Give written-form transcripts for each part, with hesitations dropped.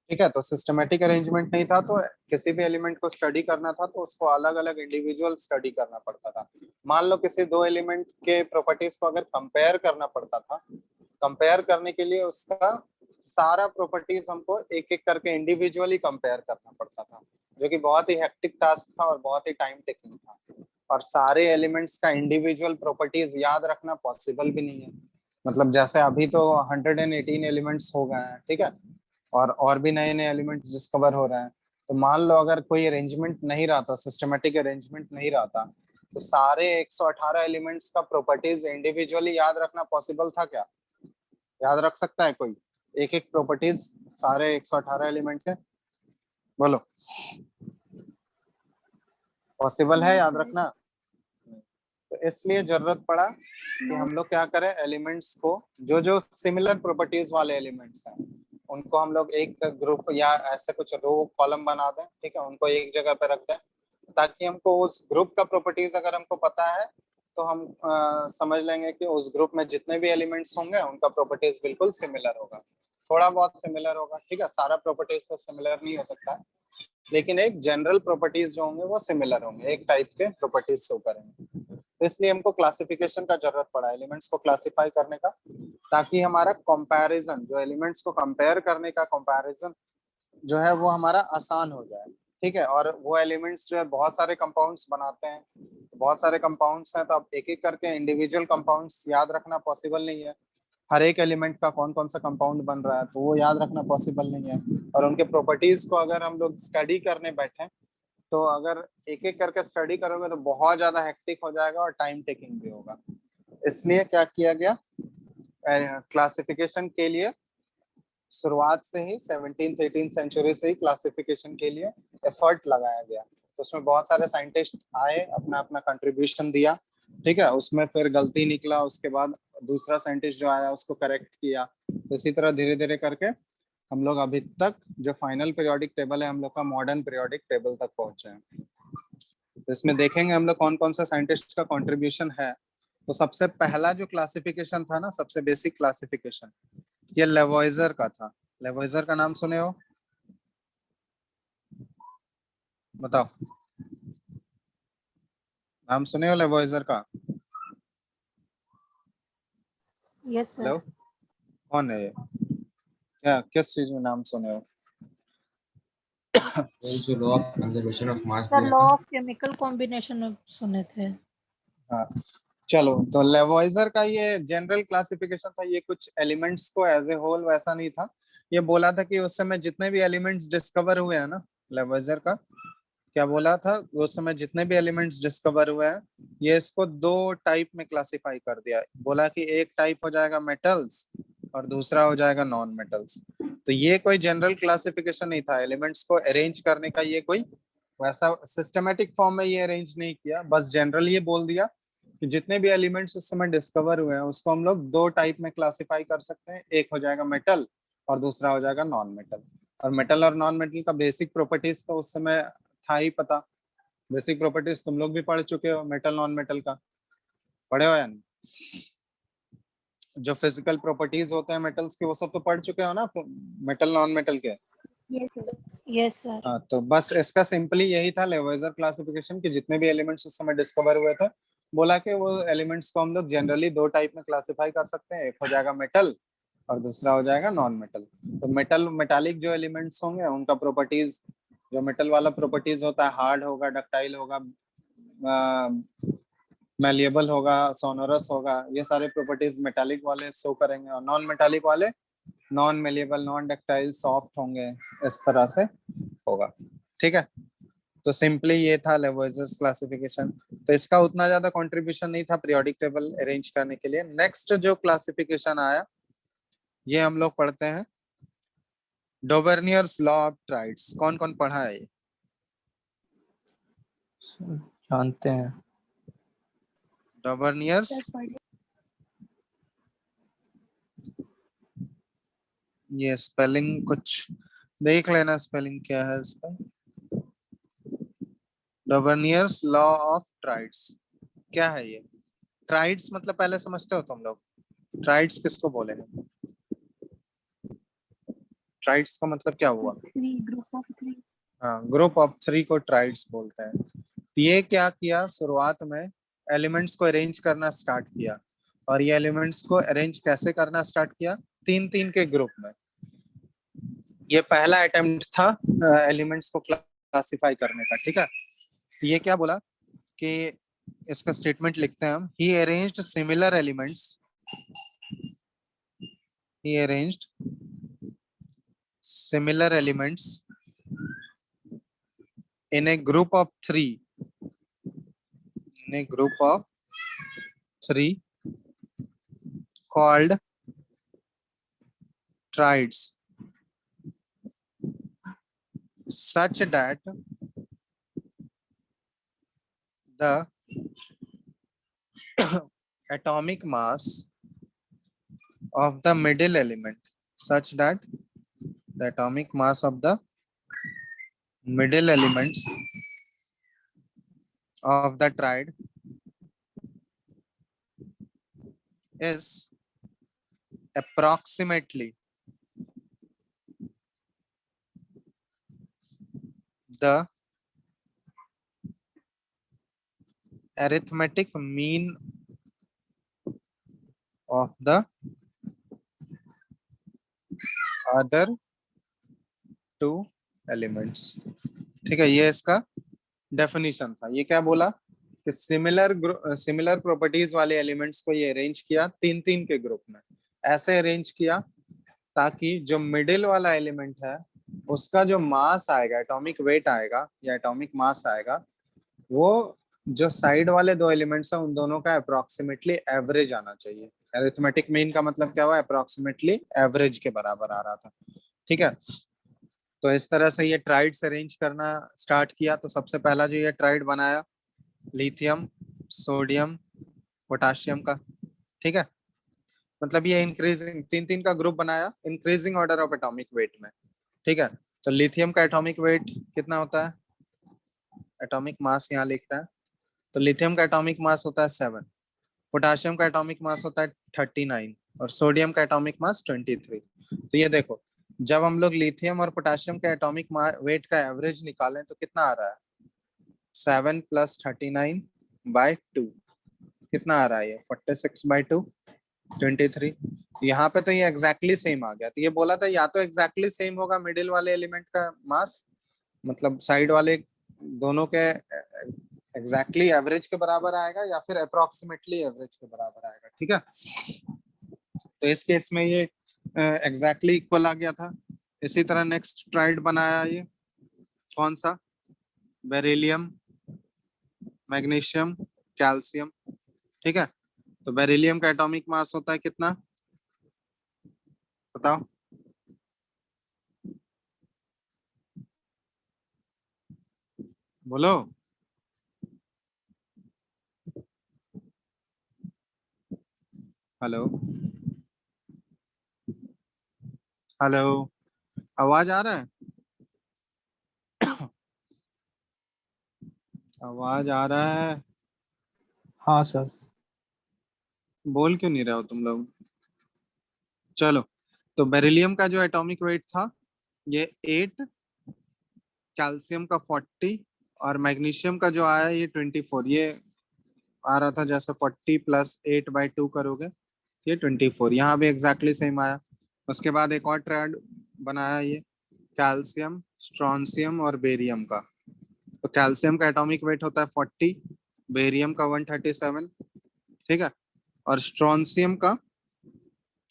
ठीक है, तो सिस्टमेटिक अरेंजमेंट नहीं था, तो किसी भी एलिमेंट को स्टडी करना था तो उसको अलग अलग इंडिविजुअल स्टडी करना पड़ता था। मान लो किसी दो एलिमेंट के प्रॉपर्टीज को अगर कंपेयर करना पड़ता था, कंपेयर करने के लिए उसका सारा प्रॉपर्टीज हमको एक एक करके इंडिविजुअली कंपेयर करना पड़ता था, जो कि बहुत ही हेक्टिक टास्क था और बहुत ही टाइम टेकिंग था। और सारे एलिमेंट्स का इंडिविजुअल प्रॉपर्टीज याद रखना पॉसिबल भी नहीं है। मतलब जैसे अभी तो 118 एलिमेंट्स हो गए हैं, ठीक है, और भी नए नए एलिमेंट्स डिस्कवर हो रहे हैं। तो मान लो अगर कोई अरेंजमेंट नहीं रहता, सिस्टमेटिक अरेंजमेंट नहीं रहता, तो सारे 118 एलिमेंट्स का प्रॉपर्टीज इंडिविजुअली याद रखना पॉसिबल था क्या? याद रख सकता है कोई एक एक प्रॉपर्टीज सारे 118 एलिमेंट के? बोलो, पॉसिबल है नहीं याद सर। रखना? तो इसलिए जरूरत पड़ा कि नो। हम लोग क्या करें, एलिमेंट्स को जो जो सिमिलर प्रॉपर्टीज वाले एलिमेंट्स हैं उनको हम लोग एक ग्रुप या ऐसे कुछ रो कॉलम बना दें, ठीक है, उनको एक जगह पे रख दें, ताकि हमको उस ग्रुप का प्रॉपर्टीज अगर हमको पता है तो हम समझ लेंगे कि उस ग्रुप में जितने भी एलिमेंट्स होंगे उनका प्रॉपर्टीज बिल्कुल सिमिलर होगा। थोड़ा बहुत सिमिलर होगा, ठीक है, सारा प्रॉपर्टीज तो सिमिलर नहीं हो सकता है, लेकिन एक जनरल प्रॉपर्टीज जो होंगे वो सिमिलर होंगे, एक टाइप के प्रॉपर्टीज शो करेंगे। तो इसलिए हमको क्लासिफिकेशन का जरूरत पड़ा, एलिमेंट्स को क्लासिफाई करने का, ताकि हमारा कंपैरिजन, जो एलिमेंट्स को कंपेयर करने का कंपैरिजन जो है वो हमारा आसान हो जाए। ठीक है, और वो एलिमेंट्स जो है बहुत सारे कंपाउंड्स बनाते हैं, तो बहुत सारे कंपाउंड्स हैं, तो अब एक एक करके इंडिविजुअल कंपाउंड्स याद रखना पॉसिबल नहीं है। हर एक एलिमेंट का कौन कौन सा कंपाउंड बन रहा है तो वो याद रखना पॉसिबल नहीं है। और उनके प्रॉपर्टीज को अगर हम लोग स्टडी करने बैठे तो अगर एक एक करके स्टडी करोगे तो बहुत ज्यादा हेक्टिक हो जाएगा और टाइम टेकिंग भी होगा। इसलिए क्या किया गया, क्लासिफिकेशन के लिए शुरुआत से ही 17th 18th सेंचुरी से ही क्लासिफिकेशन के लिए एफर्ट लगाया गया। तो उसमें बहुत सारे साइंटिस्ट आए, अपना अपना कंट्रीब्यूशन दिया, ठीक है, उसमें फिर गलती निकला, उसके बाद दूसरा साइंटिस्ट जो आया उसको करेक्ट किया। तो इसी तरह धीरे धीरे करके हम लोग अभी तक जो फाइनल पीरियोडिक टेबल है हम लोग का मॉडर्न पीरियोडिक टेबल तक पहुंचे हैं। तो इसमें देखेंगे हम लोग कौन कौन सा साइंटिस्ट का कंट्रीब्यूशन है। तो सबसे पहला जो क्लासिफिकेशन था ना, सबसे बेसिक क्लासिफिकेशन, ये लेवॉइजर का था। लेवॉइजर का नाम सुने हो? बताओ, नाम सुने हो लेवॉइजर का? Yes hello, sir. कौन है ये? क्या किस चीज में नाम सुने हो? वही जो law of conservation of mass sir दिया लॉ था। ऑफ केमिकल कॉम्बिनेशन सुने थे। हाँ, चलो, तो लेवॉइजर का ये जनरल क्लासिफिकेशन था, ये कुछ एलिमेंट्स को एज ए होल वैसा नहीं था। ये बोला था कि उस समय जितने भी एलिमेंट्स डिस्कवर हुए हैं ना, लेवॉइजर का क्या बोला था, उस समय जितने भी एलिमेंट्स डिस्कवर हुए हैं ये इसको दो टाइप में क्लासिफाई कर दिया। बोला कि एक टाइप हो जाएगा मेटल्स और दूसरा हो जाएगा नॉन मेटल्स। तो ये कोई जनरल क्लासिफिकेशन नहीं था, एलिमेंट्स को अरेंज करने का ये कोई वैसा सिस्टमेटिक फॉर्म में ये अरेंज नहीं किया, बस जनरल ये बोल दिया कि जितने भी एलिमेंट्स उस समय डिस्कवर हुए हैं उसको हम लोग दो टाइप में क्लासिफाई कर सकते हैं, एक हो जाएगा मेटल और दूसरा हो जाएगा नॉन मेटल। और मेटल और नॉन मेटल का बेसिक प्रॉपर्टीज तो उस समय था ही पता। बेसिक प्रॉपर्टीज तुम लोग भी पढ़ चुके हो, मेटल नॉन मेटल का पढ़े हो या नहीं? जो फिजिकल प्रॉपर्टीज होते हैं मेटल्स के वो सब तो पढ़ चुके हो ना, मेटल नॉन मेटल के? Yes sir. Yes sir. हाँ, तो बस इसका सिंपली यही था लेवोइजर क्लासिफिकेशन कि जितने भी एलिमेंट्स उस समय डिस्कवर हुए थे, बोला कि वो एलिमेंट्स को हम लोग जनरली दो टाइप में क्लासिफाई कर सकते हैं, एक हो जाएगा मेटल और दूसरा हो जाएगा नॉन मेटल। तो मेटल मेटालिक जो एलिमेंट्स होंगे उनका प्रॉपर्टीज, जो मेटल वाला प्रॉपर्टीज होता है, हार्ड होगा, डक्टाइल होगा, मैलिएबल होगा, सोनोरस होगा, ये सारे प्रॉपर्टीज मेटालिक वाले शो करेंगे। और नॉन मेटालिक वाले non malleable, non ductile, soft होंगे, इस तरह से होगा। ठीक है, तो सिंपली ये था लेवोइजर्स क्लासिफिकेशन। तो इसका उतना ज्यादा कंट्रीब्यूशन नहीं था पीरियोडिक टेबल अरेंज करने के लिए। नेक्स्ट जो क्लासिफिकेशन आया ये हम लोग पढ़ते हैं डोबर्नियर्स लॉ ऑफ ट्राइड्स। कौन कौन पढ़ा है ये? जानते हैं। डोबर्नियर्स, सर पढ़े। ये स्पेलिंग कुछ देख लेना, स्पेलिंग क्या है इसका। डोबर्नियर्स लॉ ऑफ ट्राइड्स क्या है ये? ट्राइड्स मतलब पहले समझते हो तुम लोग? ट्राइड्स किसको बोलेंगे? ट्राइड्स का मतलब क्या हुआ? Group of 3। हाँ, ग्रुप ऑफ 3 को ट्राइड्स बोलते हैं। तो ये क्या किया, शुरुआत में एलिमेंट्स को अरेंज करना स्टार्ट किया। और ये एलिमेंट्स को अरेंज कैसे करना स्टार्ट किया? 3-3 के ग्रुप में। ये पहला अटेम्प्ट था एलिमेंट्स को क्लासिफाई करने का, ठीक है। तो ये क्या बोला कि इसका स्टेटमेंट लिखते हैं हम, he arranged similar elements, he arranged similar elements in a group of 3, in a group of 3 called triads, such that the atomic mass of the middle element, such that the atomic mass of the middle elements of the triad is approximately the arithmetic mean of the other two elements। ठीक है, ये इसका definition था। ये क्या बोला कि similar properties वाले एलिमेंट्स को ये अरेंज किया 3-3 के ग्रुप में। ऐसे अरेंज किया ताकि जो मिडिल वाला एलिमेंट है उसका जो मास आएगा, एटॉमिक वेट आएगा या एटॉमिक मास आएगा, वो जो साइड वाले दो एलिमेंट्स हैं उन दोनों का अप्रोक्सीमेटली एवरेज आना चाहिए। अरिथमेटिक मीन का मतलब क्या हुआ? अप्रोक्सीमेटली एवरेज के बराबर आ रहा था, ठीक है। तो इस तरह से ये ट्राइड्स अरेंज करना स्टार्ट किया। तो सबसे पहला जो ये ट्राइड बनाया लिथियम, सोडियम, पोटाशियम का, ठीक है। मतलब ये इंक्रीजिंग 3-3 का ग्रुप बनाया increasing order of atomic weight में, ठीक है। तो लिथियम का एटॉमिक वेट कितना होता है? एटॉमिक मास यहाँ लिख रहा है। तो लिथियम का एटॉमिक मास होता है 7, पोटाशियम का एटॉमिक मास होता है 39 और सोडियम का एटॉमिक मास 23। तो ये देखो, जब हम लोग लिथियम और पोटाशियम के एटॉमिक वेट का एवरेज निकालें तो कितना आ रहा है? 7 + 39/2 कितना आ रहा है? ये 46/2, 23। यहाँ पे तो ये एग्जैक्टली सेम आ गया। तो ये बोला था या तो एग्जैक्टली सेम होगा मिडिल वाले एलिमेंट का मास, मतलब साइड वाले दोनों के एग्जैक्टली एवरेज के बराबर आएगा, या फिर अप्रोक्सीमेटली एवरेज के बराबर आएगा, ठीक है। तो इस केस में ये एग्जैक्टली इक्वल आ गया था। इसी तरह नेक्स्ट ट्राइड बनाया ये कौन सा? बेरिलियम, मैग्नीशियम, कैल्शियम, ठीक है। तो बेरिलियम का एटॉमिक मास होता है कितना? बताओ। बोलो। हेलो हेलो, आवाज आ रहा है? आवाज आ रहा है? हाँ सर। बोल क्यों नहीं रहे हो तुम लोग? चलो, तो बेरिलियम का जो एटॉमिक वेट था ये 8, कैल्शियम का 40 और मैग्नीशियम का जो आया ये 24। ये आ रहा था जैसे 40 + 8/2 करोगे ये 24। यहाँ भी एग्जैक्टली सेम आया। उसके बाद एक और ट्राइड बनाया ये कैल्शियम, स्ट्रॉन्सियम और बेरियम का। तो कैल्शियम का एटॉमिक वेट होता है 40, बेरियम का 137, ठीक है। और स्ट्रॉन्सियम का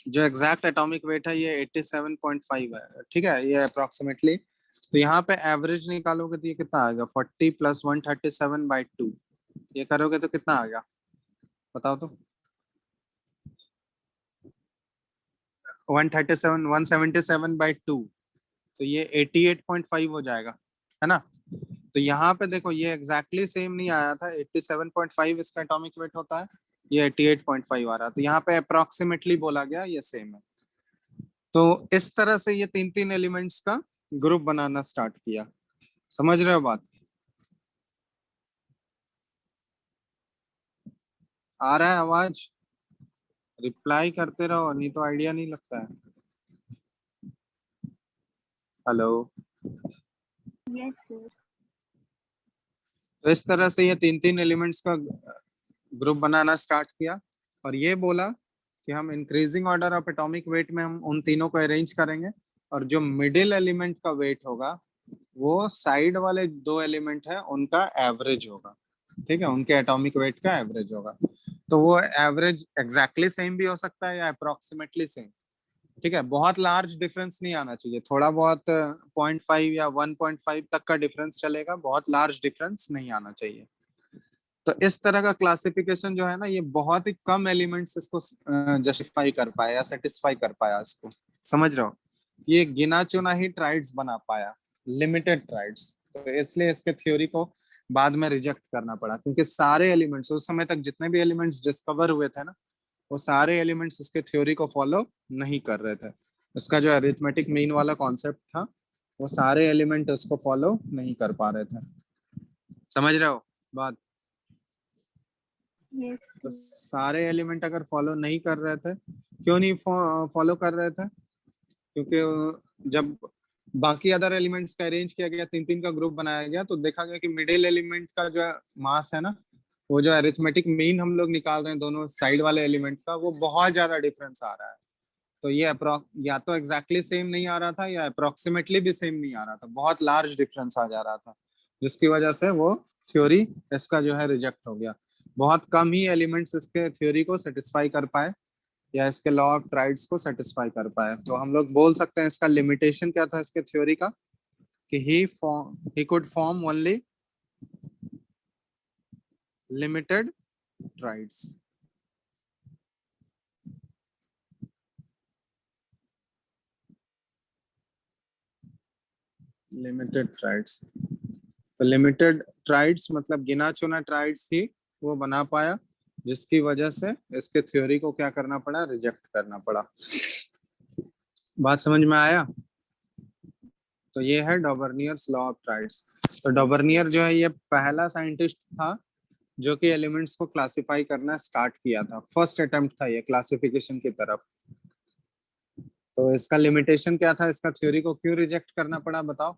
जो एग्जैक्ट एटॉमिक वेट है ये 87.5 है, ठीक है, ये अप्रोक्सीमेटली। तो यहाँ पे एवरेज निकालोगे तो ये कितना आएगा? 40 + 137/2 ये करोगे तो कितना आ गया? बताओ तो। 177/2 तो ये 88.5 हो जाएगा, है ना। तो यहाँ पे देखो ये एग्जैक्टली सेम नहीं आया था। 87.5 इसका एटॉमिक वेट होता है, ये 88.5 आ रहा। तो यहाँ पे अप्रोक्सीमेटली बोला गया ये सेम है। तो इस तरह से ये 3-3 एलिमेंट्स का ग्रुप बनाना स्टार्ट किया। समझ रहे हो बात? आ रहा है आवाज? रिप्लाई करते रहो, नहीं तो आइडिया नहीं लगता है। हेलो। Yes, sir. तो इस तरह से ये तीन तीन एलिमेंट्स का ग्रुप बनाना स्टार्ट किया और ये बोला कि हम increasing order of atomic weight में हम उन तीनों को अरेंज करेंगे और जो मिडिल एलिमेंट का वेट होगा वो साइड वाले दो एलिमेंट है उनका एवरेज होगा। ठीक है, उनके एटॉमिक वेट का एवरेज होगा। तो वो एवरेज एग्जैक्टली सेम भी हो सकता है या अप्रोक्सीमेटली सेम। ठीक है, बहुत लार्ज डिफरेंस नहीं आना चाहिए, थोड़ा बहुत 0.5 या 1.5 तक का डिफरेंस चलेगा, बहुत लार्ज डिफरेंस नहीं आना चाहिए। तो इस तरह का क्लासिफिकेशन जो है ना, ये बहुत ही कम एलिमेंट्स इसको जस्टिफाई कर पाया या सेटिस्फाई कर पाया इसको। समझ रहे हो, ये गिना चुना ही ट्राइड्स बना पाया, लिमिटेड ट्राइड्स। तो इसलिए इसके थ्योरी को बाद में रिजेक्ट करना पड़ा, क्योंकि सारे एलिमेंट्स उस समय तक जितने भी एलिमेंट्स डिस्कवर हुए थे ना, वो सारे एलिमेंट्स इसके थ्योरी को फॉलो नहीं कर रहे थे। इसका जो अरिथमेटिक मीन वाला कॉन्सेप्ट था, वो सारे एलिमेंट उसको फॉलो नहीं कर पा रहे थे। समझ रहे हो बात? Yes, तो sir. सारे एलिमेंट अगर फॉलो नहीं कर रहे थे, क्यों नहीं फॉलो कर रहे थे? क्योंकि जब बाकी अदर एलिमेंट्स का अरेंज किया गया, तीन तीन का ग्रुप बनाया गया, तो देखा गया कि मिडिल एलिमेंट का जो मास है ना, वो जो अरिथमेटिक मीन हम लोग निकाल रहे हैं दोनों साइड वाले एलिमेंट का, वो बहुत ज्यादा डिफरेंस आ रहा है। तो ये या तो एग्जैक्टली सेम नहीं आ रहा था या अप्रोक्सीमेटली भी सेम नहीं आ रहा था, बहुत लार्ज डिफरेंस आ जा रहा था, जिसकी वजह से वो थ्योरी इसका जो है रिजेक्ट हो गया। बहुत कम ही एलिमेंट्स इसके थ्योरी को सेटिस्फाई कर पाए या इसके लॉ ऑफ ट्राइड्स को सेटिस्फाई कर पाए। तो हम लोग बोल सकते हैं इसका लिमिटेशन क्या था इसके थ्योरी का, कि he could form only limited triads. Limited triads, तो लिमिटेड ट्राइड्स मतलब गिना चुना ट्राइड्स ही वो बना पाया, जिसकी वजह से इसके थ्योरी को क्या करना पड़ा, रिजेक्ट करना पड़ा। बात समझ में आया? तो ये है डॉबर्नियर्स लॉ ऑफ ट्राइड्स। तो डॉबर्नियर जो है ये पहला साइंटिस्ट था जो कि एलिमेंट्स को क्लासिफाई करना स्टार्ट किया था, फर्स्ट अटेम्प्ट था ये क्लासिफिकेशन की तरफ। तो इसका लिमिटेशन क्या था, इसका थ्योरी को क्यों रिजेक्ट करना पड़ा, बताओ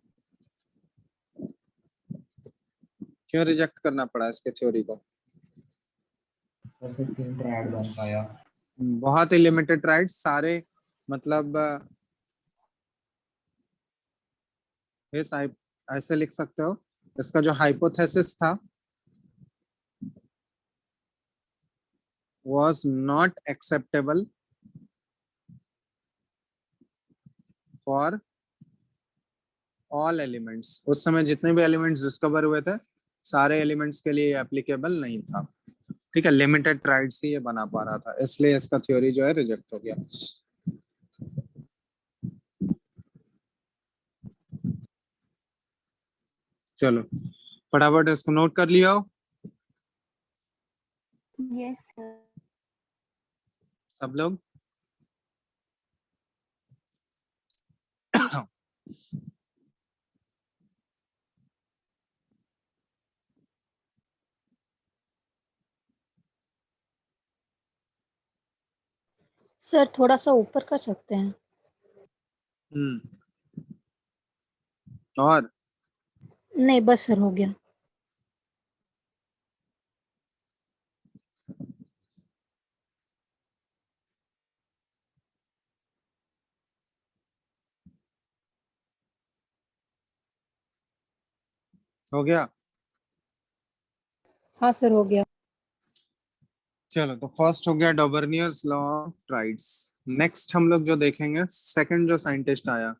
क्यों रिजेक्ट करना पड़ा इसके थ्योरी को? सर से तीन ट्रायड बन पाया। बहुत ही लिमिटेड ट्राइड्स सारे, मतलब ऐसे लिख सकते हो, इसका जो हाइपोथेसिस था was not acceptable for all elements। उस समय जितने भी एलिमेंट्स डिस्कवर हुए थे, सारे एलिमेंट्स के लिए एप्लीकेबल नहीं था। ठीक है, लिमिटेड ट्राइड्स ही ये बना पा रहा था, इसलिए इसका थ्योरी जो है रिजेक्ट हो गया। चलो फटाफट इसको नोट कर लिया हो Yes, sir. सब लोग? सर थोड़ा सा ऊपर कर सकते हैं? और नहीं बस सर, हो गया। हो गया? हाँ सर, हो गया। चलो, तो फर्स्ट हो गया Dobereiner's law of triads. Next हम लोग जो देखेंगे, सेकंड जो साइंटिस्ट आया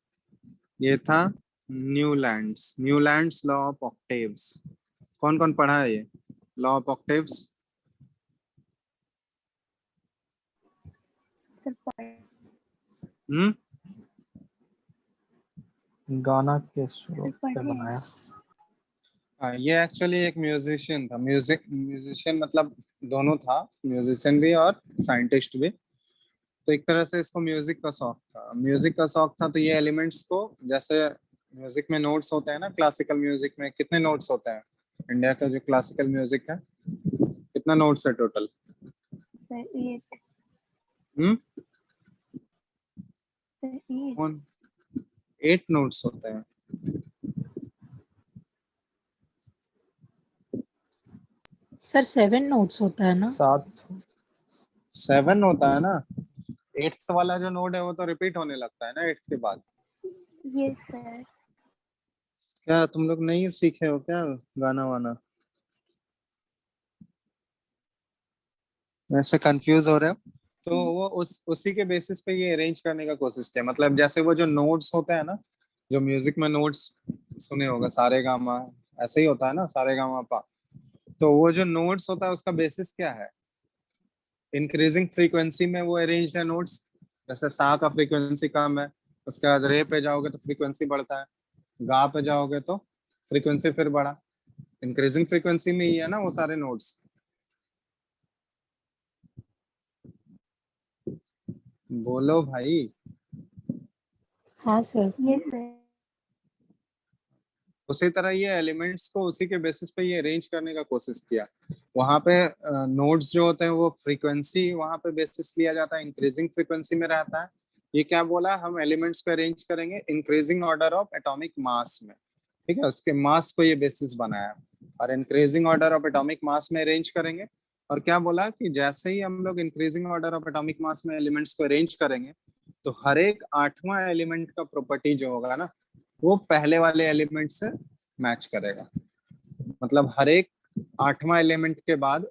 ये था न्यूलैंड्स लॉ ऑफ ऑक्टेव्स। कौन कौन पढ़ा है ये law of octaves? Sir, point. हम्म, गाना के सुरों पे पढ़े। बनाया। हाँ, ये एक्चुअली एक म्यूजिशियन था। म्यूजिशियन मतलब दोनों था, म्यूजिशियन भी और साइंटिस्ट भी। तो एक तरह से इसको म्यूजिक का शौक था, तो ये एलिमेंट्स को, जैसे म्यूजिक में नोट्स होते हैं ना, क्लासिकल म्यूजिक में कितने नोट्स होते हैं? इंडिया का जो क्लासिकल म्यूजिक है, कितना नोट्स है टोटल? Sir, 8. हम्म, Sir, 8. 8 नोड्स होते हैं। सर 7 नोट्स होता है ना? 7। 7 होता है ना, 8th वाला जो नोड है वो तो रिपीट होने लगता है ना 8th के बाद। Yes, sir. क्या तुम लोग नहीं सीखे हो क्या गाना वाना, ऐसे कंफ्यूज हो रहे हो? तो वो उसी के बेसिस पे ये अरेंज करने का कोशिश किया। मतलब जैसे वो जो नोट्स होते हैं ना, जो म्यूजिक में नोट्स सुने होगा, सारे गामा, ऐसे ही होता है ना, सारे गामा पा। तो वो जो नोट्स होता है उसका बेसिस क्या है, इंक्रीजिंग फ्रीक्वेंसी में वो अरेंज है नोट्स। जैसे सा का फ्रीक्वेंसी कम है, उसके बाद रे पे जाओगे तो फ्रीक्वेंसी बढ़ता है, गा पे जाओगे तो फ्रीक्वेंसी फिर बढ़ा। इंक्रीजिंग फ्रीक्वेंसी में ही है ना वो सारे नोट्स। बोलो भाई। हाँ सर। Yes, sir. उसी तरह ये एलिमेंट्स को उसी के बेसिस पे ये अरेंज करने का कोशिश किया। वहां पे नोड्स जो होते हैं वो फ्रीक्वेंसी वहां पे बेसिस लिया जाता है, इंक्रीजिंग फ्रीक्वेंसी में रहता है। ये क्या बोला, हम एलिमेंट्स को अरेंज करेंगे increasing order of atomic mass में, ठीक है, उसके मास को ये बेसिस बनाया। और increasing order of atomic mass में अरेंज करेंगे। और क्या बोला कि जैसे ही हम लोग increasing order of atomic mass में एलिमेंट्स को अरेंज करेंगे तो हर एक 8वां एलिमेंट का प्रॉपर्टी जो होगा ना वो पहले वाले एलिमेंट से मैच करेगा। मतलब हर एक 8वां एलिमेंट के बाद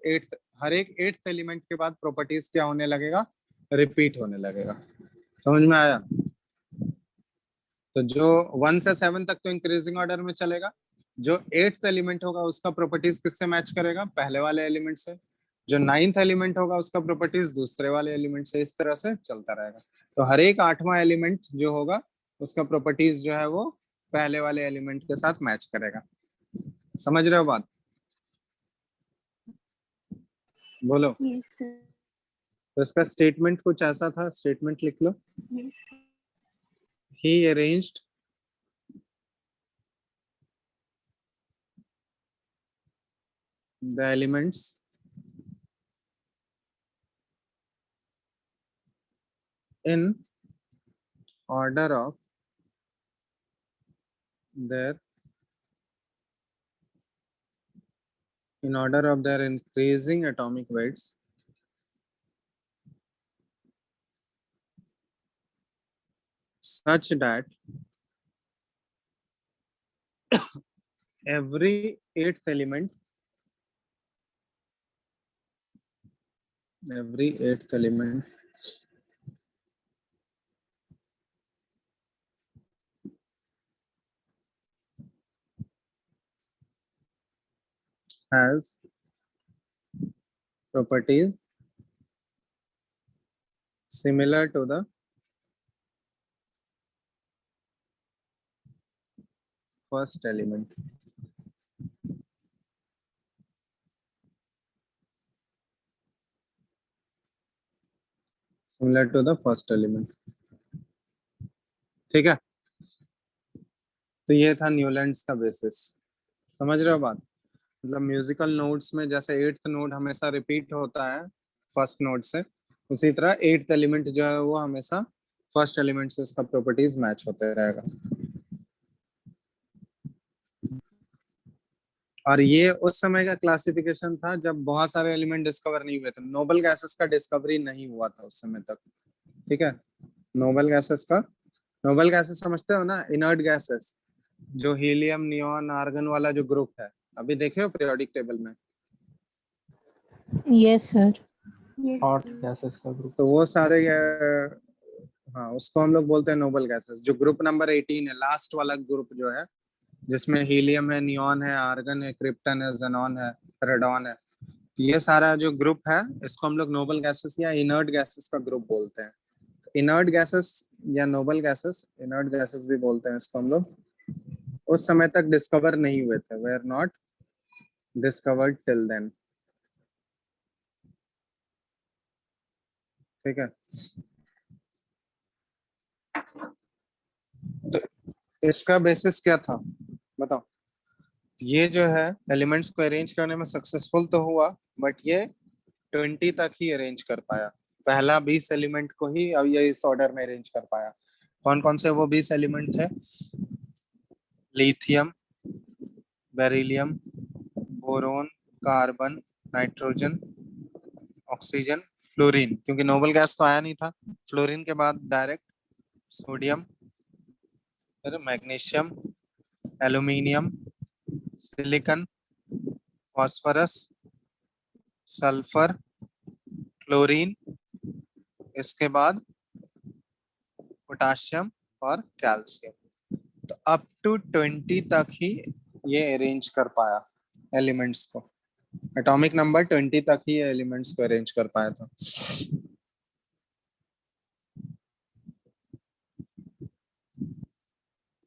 हर एक 8th एलिमेंट के बाद प्रॉपर्टीज क्या होने लगेगा, रिपीट होने लगेगा। समझ में आया? तो जो 1 से 7 तक तो इंक्रीजिंग ऑर्डर में चलेगा, जो 8th एलिमेंट होगा उसका प्रॉपर्टीज किससे मैच करेगा, पहले वाले एलिमेंट से। जो 9th एलिमेंट होगा उसका प्रॉपर्टीज दूसरे वाले एलिमेंट से, इस तरह से चलता रहेगा। तो हर एक 8वां एलिमेंट जो होगा उसका प्रॉपर्टीज जो है वो पहले वाले एलिमेंट के साथ मैच करेगा। समझ रहे हो बात? बोलो। Yes, sir. तो इसका स्टेटमेंट कुछ ऐसा था, स्टेटमेंट लिख लो। Yes, sir. He arranged the elements in order of their increasing atomic weights such that every eighth element has properties similar to the first element. Similar to the first element. ठीक है, तो ये था Newlands का basis. समझ रहे हो बात? मतलब म्यूजिकल नोट्स में जैसे 8th नोट हमेशा रिपीट होता है फर्स्ट नोट से, उसी तरह 8th एलिमेंट जो है वो हमेशा फर्स्ट एलिमेंट से उसका प्रॉपर्टीज मैच होते रहेगा। और ये उस समय का क्लासिफिकेशन था जब बहुत सारे एलिमेंट डिस्कवर नहीं हुए थे, नोबल गैसेस का डिस्कवरी नहीं हुआ था उस समय तक। ठीक है, नोबल गैसेस समझते हो ना, इनर्ट गैसेस, जो हीलियम, नियॉन, आर्गन वाला जो ग्रुप है, अभी देखे हो पीरियोडिक टेबल में? Yes sir. Yes, hot sir. Gases का ग्रुप। तो वो सारे हाँ उसको हम लोग बोलते हैं नोबल गैसेस। जो ग्रुप नंबर 18 है, लास्ट वाला ग्रुप जो है, जिसमें हीलियम है, नियॉन है, आर्गन है, क्रिप्टन है, जेनॉन है, रेडॉन है, तो ये सारा जो ग्रुप है इसको हम लोग नोबल गैसेस या इनर्ट गैसेस का ग्रुप बोलते हैं। इनर्ट गैसेस या नोबल गैसेस, इनर्ट गैसेस भी बोलते हैं इसको हम लोग, उस समय तक डिस्कवर नहीं हुए थे, we are not discovered till then. ठीक है, तो इसका बेसिस क्या था बताओ? ये जो है एलिमेंट्स को अरेंज करने में सक्सेसफुल तो हुआ, बट ये 20 तक ही अरेंज कर पाया, पहला 20 एलिमेंट को ही अब ये इस ऑर्डर में अरेंज कर पाया। कौन कौन से वो 20 एलिमेंट थे? Lithium, beryllium, boron, carbon, nitrogen, oxygen, fluorine, क्योंकि नोबल गैस तो आया नहीं था। फ्लोरीन के बाद डायरेक्ट सोडियम, फिर magnesium, aluminium, silicon, phosphorus, sulphur, chlorine, इसके बाद पोटाशियम और कैल्शियम। तो अप टू 20 तक ही ये अरेंज कर पाया एलिमेंट्स को। एटॉमिक नंबर 20 तक ही ये एलिमेंट्स को अरेंज कर पाया था।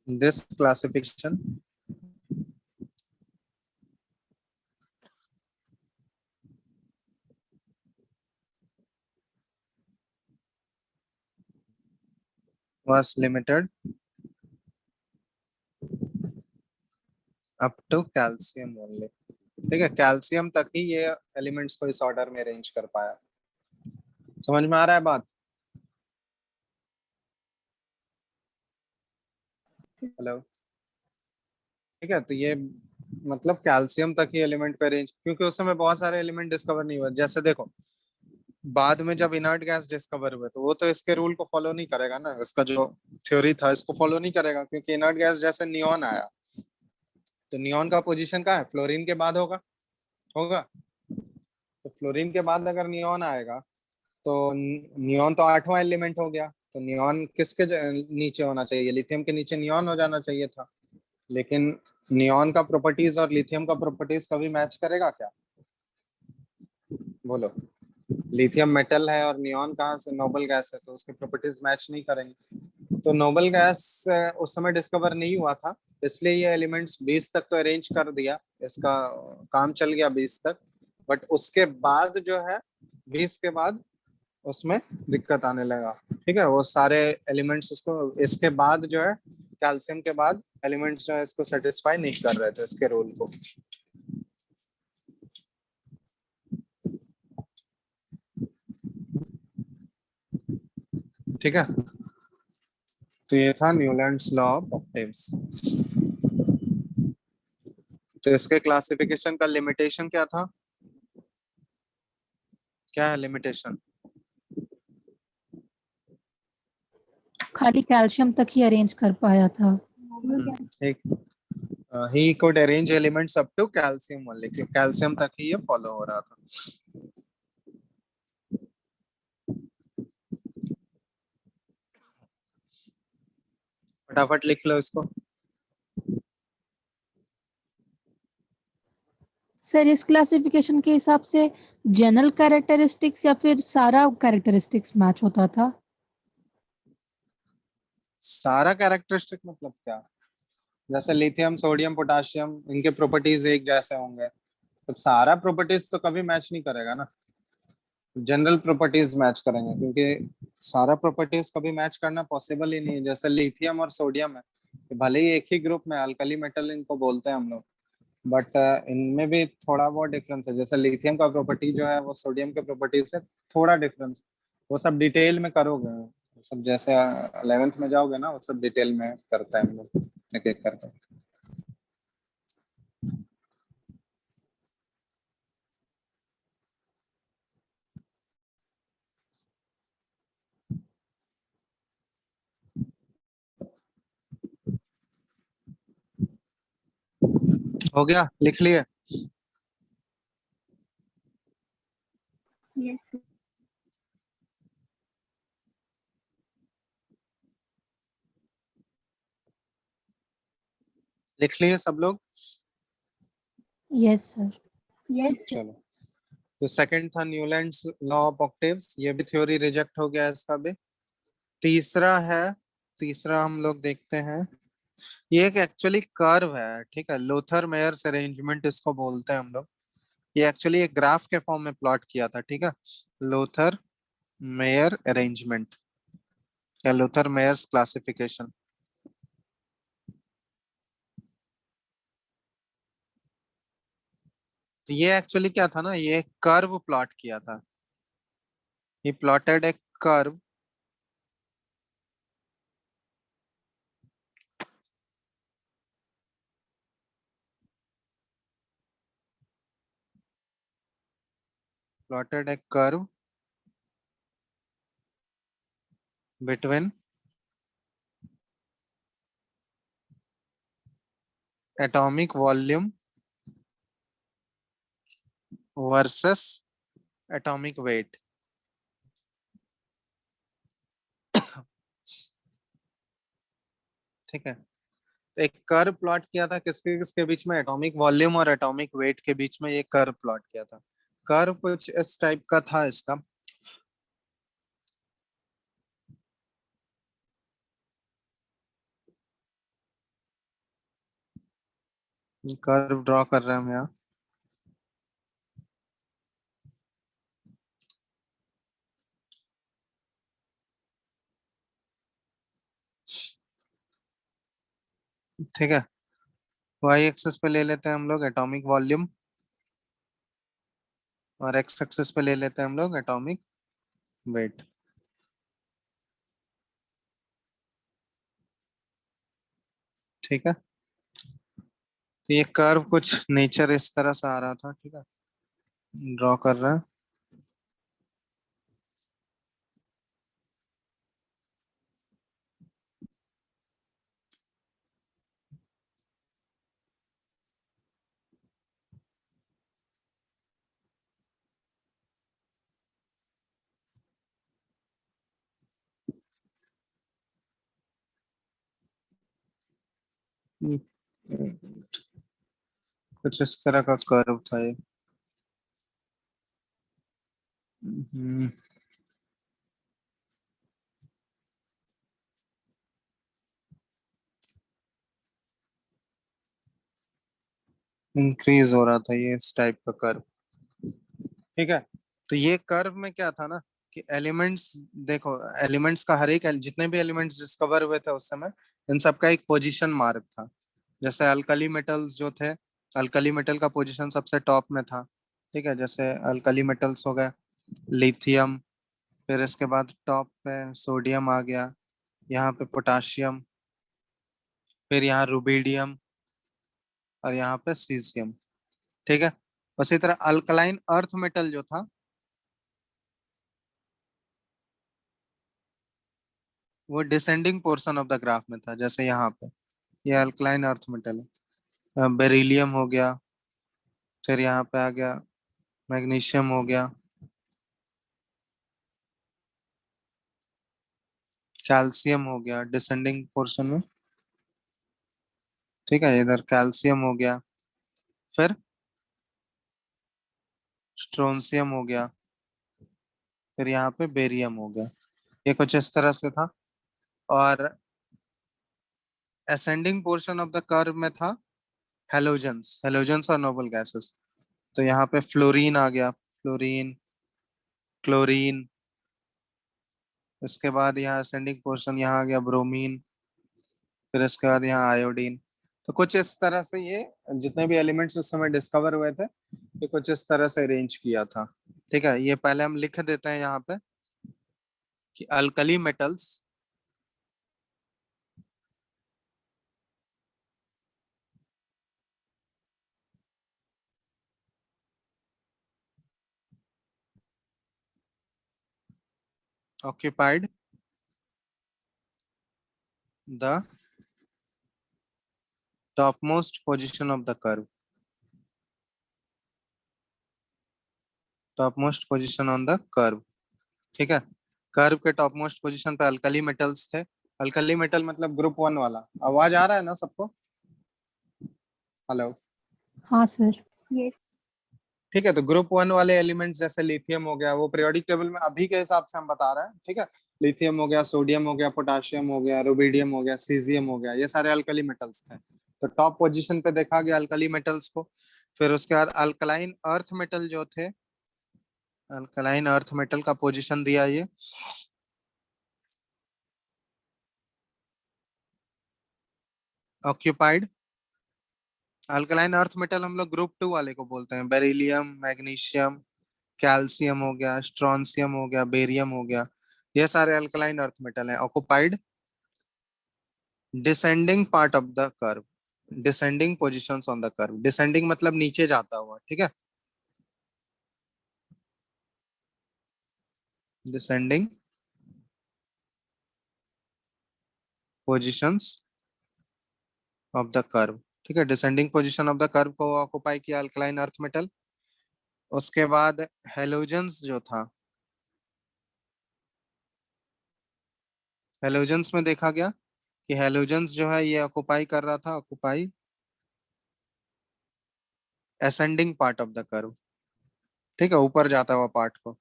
This classification was limited up to calcium only। ठीक है, कैल्शियम तक ही ये एलिमेंट्स को इस ऑर्डर में अरेंज कर पाया। समझ में आ रहा है बात? हेलो, ठीक है। तो ये मतलब कैल्शियम तक ही एलिमेंट पे अरेंज, क्योंकि उस समय बहुत सारे एलिमेंट डिस्कवर नहीं हुए। जैसे देखो, बाद में जब इनर्ट गैस डिस्कवर हुए तो वो तो इसके रूल को फॉलो नहीं करेगा ना, इसका जो थ्योरी था इसको फॉलो नहीं करेगा, क्योंकि इनर्ट गैस जैसे नियॉन आया तो नियॉन का पोजीशन कहाँ है? फ्लोरीन के बाद होगा होगा। तो फ्लोरीन के बाद अगर नियॉन आएगा तो नियॉन तो 8वां एलिमेंट हो गया, तो नियॉन किसके नीचे होना चाहिए? लिथियम के नीचे नियॉन हो जाना चाहिए था। लेकिन नियॉन का प्रॉपर्टीज और लिथियम का प्रॉपर्टीज कभी मैच करेगा क्या? बोलो। लिथियम मेटल है और नियॉन कहाँ से? नोबल गैस है, तो उसके प्रॉपर्टीज मैच नहीं करेंगे। तो नोबल गैस उस समय डिस्कवर नहीं हुआ था, इसलिए ये एलिमेंट्स 20 तक तो अरेंज कर दिया, इसका काम चल गया 20 तक। बट उसके बाद जो है 20 के बाद उसमें दिक्कत आने लगा। ठीक है, वो सारे एलिमेंट्स उसको इसके बाद जो है कैल्शियम के बाद एलिमेंट्स जो है इसको सेटिस्फाई नहीं कर रहे थे इसके रूल को। ठीक है, तो ये था न्यूलैंड्स लॉ ऑफ ऑक्टेव्स। तो इसके क्लासिफिकेशन का लिमिटेशन क्या था? क्या है लिमिटेशन? खाली कैल्शियम तक ही अरेंज कर पाया था। एक he could arrange elements up to calcium only, calcium तक ही ये फॉलो हो रहा था। फटाफट लिख लो इसको। सर इस क्लासिफिकेशन के हिसाब से जनरल कैरेक्टरिस्टिक्स या फिर सारा कैरेक्टरिस्टिक्स मैच होता था? सारा कैरेक्टरिस्टिक मतलब क्या? जैसे लिथियम, सोडियम, पोटाशियम, इनके प्रॉपर्टीज एक जैसे होंगे, तो सारा प्रॉपर्टीज तो कभी मैच नहीं करेगा ना, जनरल प्रॉपर्टीज मैच करेंगे, क्योंकि सारा प्रॉपर्टीज कभी मैच करना पॉसिबल ही नहीं है। जैसे लिथियम और सोडियम है, तो भले ही एक ही ग्रुप में अल्कली मेटल इनको बोलते हैं हम लोग, बट इनमें भी थोड़ा बहुत डिफरेंस है। जैसे लिथियम का प्रॉपर्टी जो है वो सोडियम के प्रॉपर्टी से थोड़ा डिफरेंस, वो सब डिटेल में करोगे, वो सब जैसे 11th में जाओगे ना, वो सब डिटेल में करते हैं हम लोग एक एक करके। हो गया, लिख लिए? Yes, sir. लिख लिए सब लोग? Yes sir. Yes, sir. चलो, तो सेकंड था न्यूलैंड्स लॉ ऑफ ऑक्टेव्स, ये भी थ्योरी रिजेक्ट हो गया इसका भी। तीसरा है, तीसरा हम लोग देखते हैं, ये एक एक्चुअली कर्व है। ठीक है, लोथर मेयर्स अरेंजमेंट इसको बोलते हैं हम लोग। ये एक्चुअली एक ग्राफ के फॉर्म में प्लॉट किया था। ठीक है, लोथर मेयर अरेंजमेंट या लोथर मेयर्स क्लासिफिकेशन। तो ये एक्चुअली क्या था ना, ये कर्व प्लॉट किया था। he plotted a curve plotted a curve between atomic volume versus atomic weight. ठीक है, तो एक कर्व प्लॉट किया था किसके किसके बीच में, एटॉमिक वॉल्यूम और एटॉमिक वेट के बीच में, ये कर्व प्लॉट किया था। कर्व कुछ इस टाइप का था इसका। कर्व ड्रॉ कर रहे हैं हम यहाँ। ठीक है, वाई एक्सिस पे ले लेते हैं हम लोग एटॉमिक वॉल्यूम और एक्स एक्सिस पे ले लेते हैं हम लोग एटॉमिक वेट। ठीक है, तो ये कर्व कुछ नेचर इस तरह से आ रहा था। ठीक है, ड्रॉ कर रहे हैं। कुछ इस तरह का कर्व था ये। इंक्रीज हो रहा था ये इस टाइप का कर्व। ठीक है, तो ये कर्व में क्या था ना कि एलिमेंट्स, देखो एलिमेंट्स का हर एक जितने भी एलिमेंट्स डिस्कवर हुए थे उस समय, इन सब का एक पोजीशन मार्क था। जैसे अल्कली मेटल्स जो थे, अल्कली मेटल का पोजीशन सबसे टॉप में था। ठीक है, जैसे अल्कली मेटल्स हो गए लिथियम, फिर इसके बाद टॉप पे सोडियम आ गया, यहाँ पे पोटाशियम, फिर यहाँ रुबीडियम और यहाँ पे सीजियम। ठीक है, उसी तरह अल्कलाइन अर्थ मेटल जो था वो descending portion of the graph में था। जैसे यहाँ पे ये अल्कलाइन अर्थ मेटल है, बेरिलियम हो गया, फिर यहाँ पे आ गया मैग्नीशियम हो गया, कैल्शियम हो गया डिसेंडिंग पोर्शन में। ठीक है, इधर कैल्शियम हो गया, फिर स्ट्रोंसियम हो गया, फिर यहाँ पे बेरियम हो गया। ये कुछ इस तरह से था। और ascending portion of the curve में था हेलोजेंस, हेलोजेंस और नोबल गैसेस। तो यहाँ पे फ्लोरीन आ गया, फ्लोरीन, क्लोरीन। इसके बाद यहाँ असेंडिंग पोर्शन यहाँ आ गया ब्रोमीन, फिर इसके बाद यहाँ आयोडीन। तो कुछ इस तरह से ये जितने भी एलिमेंट्स उस समय डिस्कवर हुए थे, ये कुछ इस तरह से अरेंज किया था। ठीक है, ये पहले हम लिख देते हैं यहाँ पे कि alkali metals occupied the topmost position of the curve, topmost position on the curve। ठीक है, कर्व के टॉप मोस्ट पोजिशन पे अल्कली मेटल्स थे। अल्कली मेटल मतलब ग्रुप वन वाला। आवाज आ रहा है ना सबको? हेलो? हाँ सर। Yes. ठीक है, तो ग्रुप वन वाले एलिमेंट्स जैसे लिथियम हो गया, वो पीरियोडिक टेबल में अभी के हिसाब से हम बता रहे हैं। ठीक है, लिथियम हो गया, सोडियम हो गया, पोटाशियम हो गया, रुबिडियम हो गया, सीजियम हो गया, ये सारे अल्कली मेटल्स थे। तो टॉप पोजीशन पे देखा गया अल्कली मेटल्स को। फिर उसके बाद अल्कलाइन अर्थ मेटल जो थे, अल्कलाइन अर्थ मेटल का पोजीशन दिया ये ऑक्यूपाइड। अल्कलाइन अर्थ मेटल हम लोग ग्रुप टू वाले को बोलते हैं, बेरिलियम, मैग्नीशियम, कैल्शियम हो गया, स्ट्रॉन्सियम हो गया, बेरियम हो गया, ये सारे अल्कलाइन अर्थ मेटल हैं। Occupied descending part of the curve, descending positions on the curve. Descending मतलब नीचे जाता हुआ। ठीक है, descending positions of the curve. ठीक है, descending position of the curve को ऑक्युपाई किया अल्कलाइन अर्थ मेटल। उसके बाद हेलोजेंस जो था, हेलोजेंस में देखा गया कि हेलोजेंस जो है ये ऑक्युपाई कर रहा था, occupy ascending part of the curve. ठीक है, ऊपर जाता हुआ पार्ट को,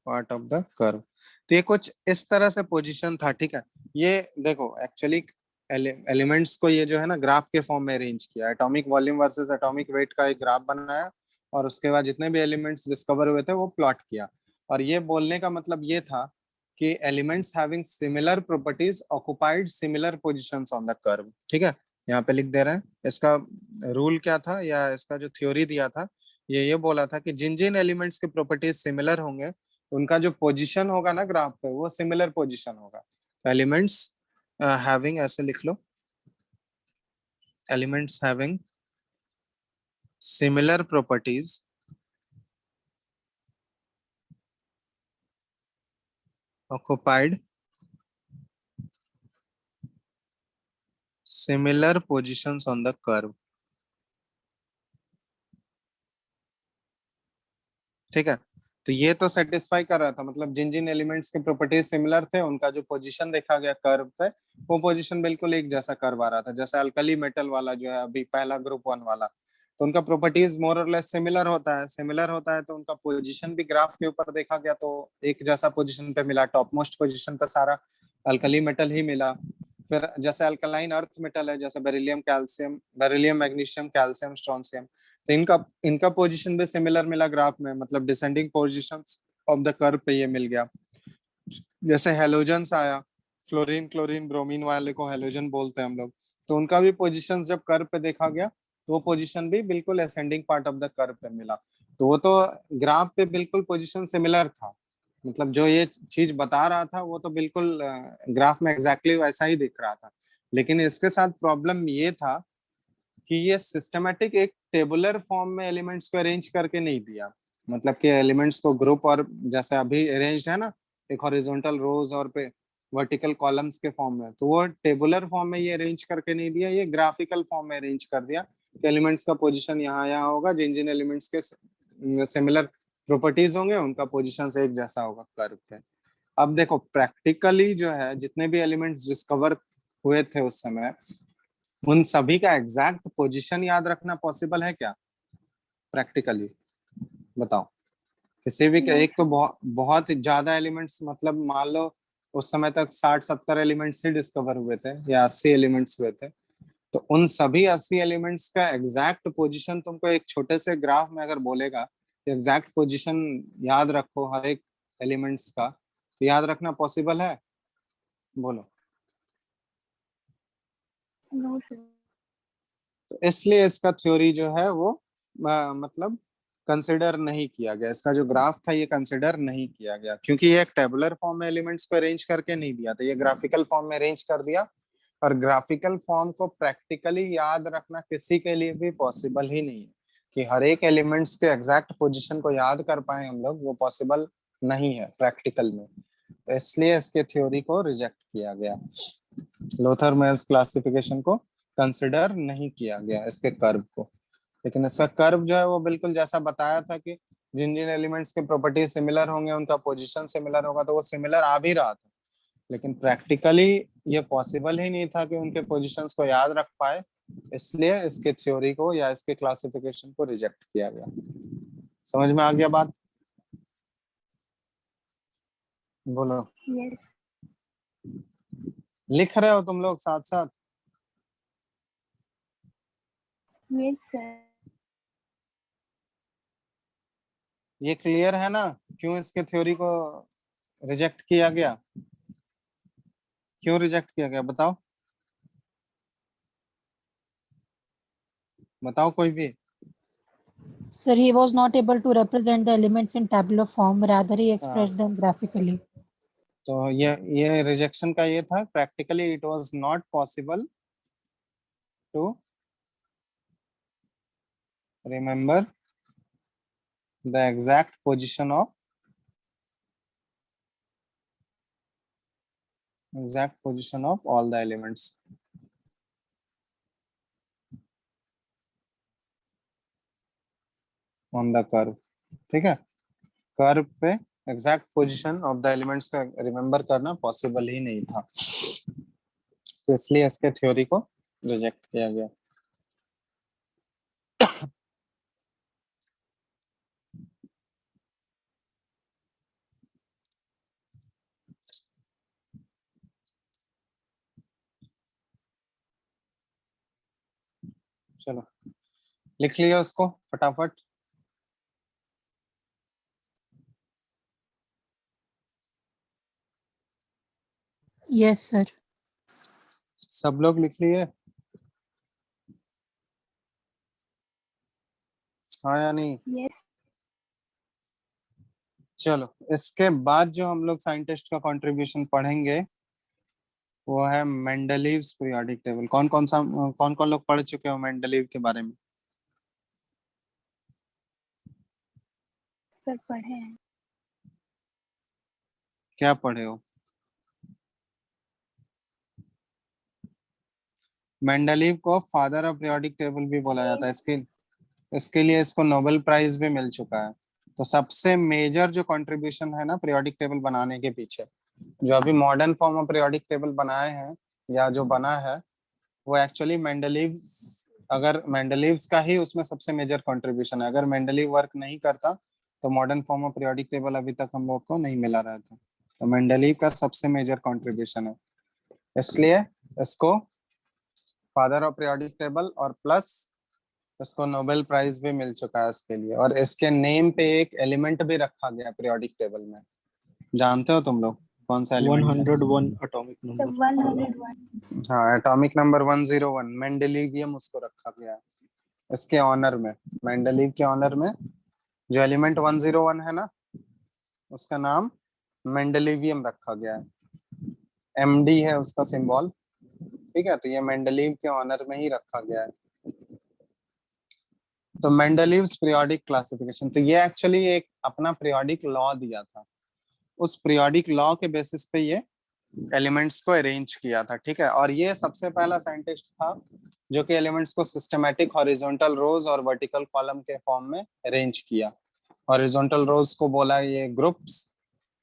पार्ट ऑफ द कर्व। तो ये कुछ इस तरह से पोजीशन था। ठीक है, ये देखो एक्चुअली एलिमेंट्स को ये जो है ना ग्राफ के फॉर्म में अरेंज किया, atomic volume versus atomic weight का एक ग्राफ बनाया, और उसके बाद जितने भी एलिमेंट्स डिस्कवर हुए थे वो प्लॉट किया। और ये बोलने का मतलब ये था कि elements having similar properties occupied similar positions on the curve. ठीक है, यहाँ पे लिख दे रहे हैं। इसका रूल क्या था या इसका जो थ्योरी दिया था, ये बोला था कि जिन जिन एलिमेंट्स के प्रॉपर्टीज सिमिलर होंगे उनका जो पोजीशन होगा ना ग्राफ पे वो सिमिलर पोजीशन होगा। एलिमेंट्स हैविंग, ऐसे लिख लो, elements having similar properties occupied similar positions on the curve। ठीक है, तो ये तो सेटिस्फाई कर रहा था, मतलब जिन जिन एलिमेंट्स के प्रॉपर्टीज सिमिलर थे उनका जो पोजीशन देखा गया कर्व पे वो पोजीशन बिल्कुल एक जैसा कर्व आ रहा था। जैसे अल्कली मेटल वाला जो है अभी पहला ग्रुप 1 वाला, तो उनका प्रॉपर्टीज मोर और लेस सिमिलर होता है, सिमिलर होता है तो उनका पोजीशन भी ग्राफ के ऊपर देखा गया तो एक जैसा पोजीशन पे मिला, टॉप मोस्ट पोजीशन पे सारा अल्कली मेटल ही मिला। फिर जैसे अल्कलाइन अर्थ मेटल है, जैसे beryllium calcium, beryllium magnesium calcium strontium, तो इनका इनका पोजीशन भी सिमिलर मिला ग्राफ में, मतलब descending positions of the curve पे ये मिल गया। जैसे हेलोजन्स आया, फ्लोरीन क्लोरीन ब्रोमीन वाले को हेलोजन बोलते हैं हम लोग, तो उनका भी पोजीशन जब कर्व पे देखा गया तो वो पोजीशन भी बिल्कुल ascending part of the curve पे मिला। तो वो तो ग्राफ पे बिल्कुल पोजीशन सिमिलर था, मतलब जो ये चीज बता रहा था वो तो बिल्कुल ग्राफ में एग्जैक्टली वैसा ही दिख रहा था। लेकिन इसके साथ प्रॉब्लम ये था कि ये सिस्टमेटिक एक टेबुलर फॉर्म में एलिमेंट्स को अरेंज करके नहीं दिया, मतलब कि एलिमेंट्स को ग्रुप और जैसे अभी अरेंज है ना एक हॉरिजॉन्टल रोज और पे वर्टिकल कॉलम्स के फॉर्म में, तो वो टेबुलर फॉर्म में ये अरेंज करके नहीं दिया, ये ग्राफिकल फॉर्म में अरेंज कर दिया कि एलिमेंट्स का पोजीशन यहाँ यहाँ होगा, जिन जिन एलिमेंट्स के सिमिलर प्रॉपर्टीज होंगे उनका पोजीशन एक जैसा होगा कर्व पे। अब देखो प्रैक्टिकली जो है जितने भी एलिमेंट्स डिस्कवर हुए थे उस समय, उन सभी का एग्जैक्ट पोजीशन याद रखना पॉसिबल है क्या प्रैक्टिकली, बताओ। किसी भी नहीं एक तो बहुत ज्यादा एलिमेंट्स, मतलब मान लो उस समय तक 60-70 एलिमेंट्स ही डिस्कवर हुए थे या 80 एलिमेंट्स हुए थे, तो उन सभी 80 एलिमेंट्स का एग्जैक्ट पोजीशन तुमको एक छोटे से ग्राफ में अगर बोलेगा एग्जैक्ट पोजीशन याद रखो हर एक एलिमेंट्स का, तो याद रखना पॉसिबल है, बोलो। No sir. तो इसलिए इसका थ्योरी जो है वो मतलब कंसिडर नहीं किया गया, इसका जो ग्राफ था ये कंसिडर नहीं किया गया क्योंकि ये एक टेबुलर फॉर्म में एलिमेंट्स को अरेंज करके नहीं दिया था, ये ग्राफिकल फॉर्म में अरेंज कर दिया। और ग्राफिकल फॉर्म को प्रैक्टिकली याद रखना किसी के लिए भी पॉसिबल ही नहीं है कि हर एक एलिमेंट्स के एग्जैक्ट पोजीशन को याद कर पाए हम लोग, वो पॉसिबल नहीं है प्रैक्टिकल में, तो इसलिए इसके थ्योरी को रिजेक्ट किया गया, लोथर मेयर्स क्लासिफिकेशन को कंसिडर नहीं किया गया इसके कर्व को। लेकिन इसका कर्व जो है वो बिल्कुल जैसा बताया था कि जिन जिन एलिमेंट्स के प्रॉपर्टीज सिमिलर होंगे उनका पोजीशन सिमिलर होगा, तो वो सिमिलर आ भी रहा था, लेकिन प्रैक्टिकली ये पॉसिबल ही नहीं था कि उनके पोजीशंस को याद रख पाए, इसलिए इसके थ्योरी को या इसके क्लासिफिकेशन को रिजेक्ट किया गया। समझ में आ गया बात, बोलो। यस। लिख रहे हो तुम लोग साथ साथ? Yes sir. ये क्लियर है ना क्यों इसके थ्योरी को रिजेक्ट किया गया, क्यों रिजेक्ट किया गया बताओ, बताओ कोई भी। Sir, he was not able to represent the elements in tabular form, rather he expressed हाँ, them graphically. तो ये रिजेक्शन का ये था, practically it was not possible to remember the exact position of exact position of all the elements. On the curve, ठीक है, curve पे exact position of the elements का रिमेम्बर करना पॉसिबल ही नहीं था, तो इसलिए इसके थ्योरी को रिजेक्ट किया गया। चलो लिख लिया उसको फटाफट। Yes sir. सब लोग लिख लिए? हाँ या नहीं? Yes. चलो इसके बाद जो हम लोग साइंटिस्ट का कंट्रीब्यूशन पढ़ेंगे वो है मेंडलीव्स पीरियोडिक टेबल। कौन कौन लोग पढ़ चुके हो मेंडलीव के बारे में? सर पढ़े हैं। क्या पढ़े हो? मेंडलीव को फादर ऑफ पीरियोडिक टेबल भी बोला जाता है। इसके लिए इसको नोबेल प्राइज भी मिल चुका है। तो सबसे मेजर जो कंट्रीब्यूशन है ना पीरियोडिक टेबल बनाने के पीछे, जो अभी modern form of periodic table बनाए हैं या जो बना है, वो एक्चुअली मेंडलीव्स, अगर मेंडलीव्स का ही उसमें सबसे मेजर कंट्रीब्यूशन है। अगर मेंडलीव वर्क नहीं करता तो modern form of periodic table अभी तक हम लोग को नहीं मिला रहता। तो मेंडलीव का सबसे मेजर कंट्रीब्यूशन है, इसलिए इसको फादर ऑफ पीरियोडिक टेबल और प्लस इसको नोबेल प्राइज भी मिल चुका है इसके लिए। और इसके नेम पे एक एलिमेंट भी रखा गया पीरियोडिक टेबल में। जानते हो तुम लोग कौन सा एलिमेंट है? 101 एटॉमिक सर नंबर। 101। हाँ, एटॉमिक नंबर 101 मेंडलीवियम उसको रखा गया है इसके ऑनर में। मेंडलीव के ऑनर में जो एलिमेंट 101 है ना, उसका नाम मेंडलीवियम रखा गया है। एमडी है उसका सिंबल, ठीक है। तो ये मेंडलीव के ऑनर में ही रखा गया है। तो मेंडलीव्स पीरियोडिक क्लासिफिकेशन, तो ये एक्चुअली एक अपना पीरियोडिक लॉ दिया था। उस पीरियोडिक लॉ के बेसिस पे ये एलिमेंट्स को अरेंज किया था, ठीक है। और ये सबसे पहला साइंटिस्ट था जो कि एलिमेंट्स को सिस्टमैटिक हॉरिजॉन्टल रोज और वर्टिकल कॉलम के फॉर्म में अरेंज किया। हॉरिजॉन्टल रोज को बोला ये ग्रुप्स,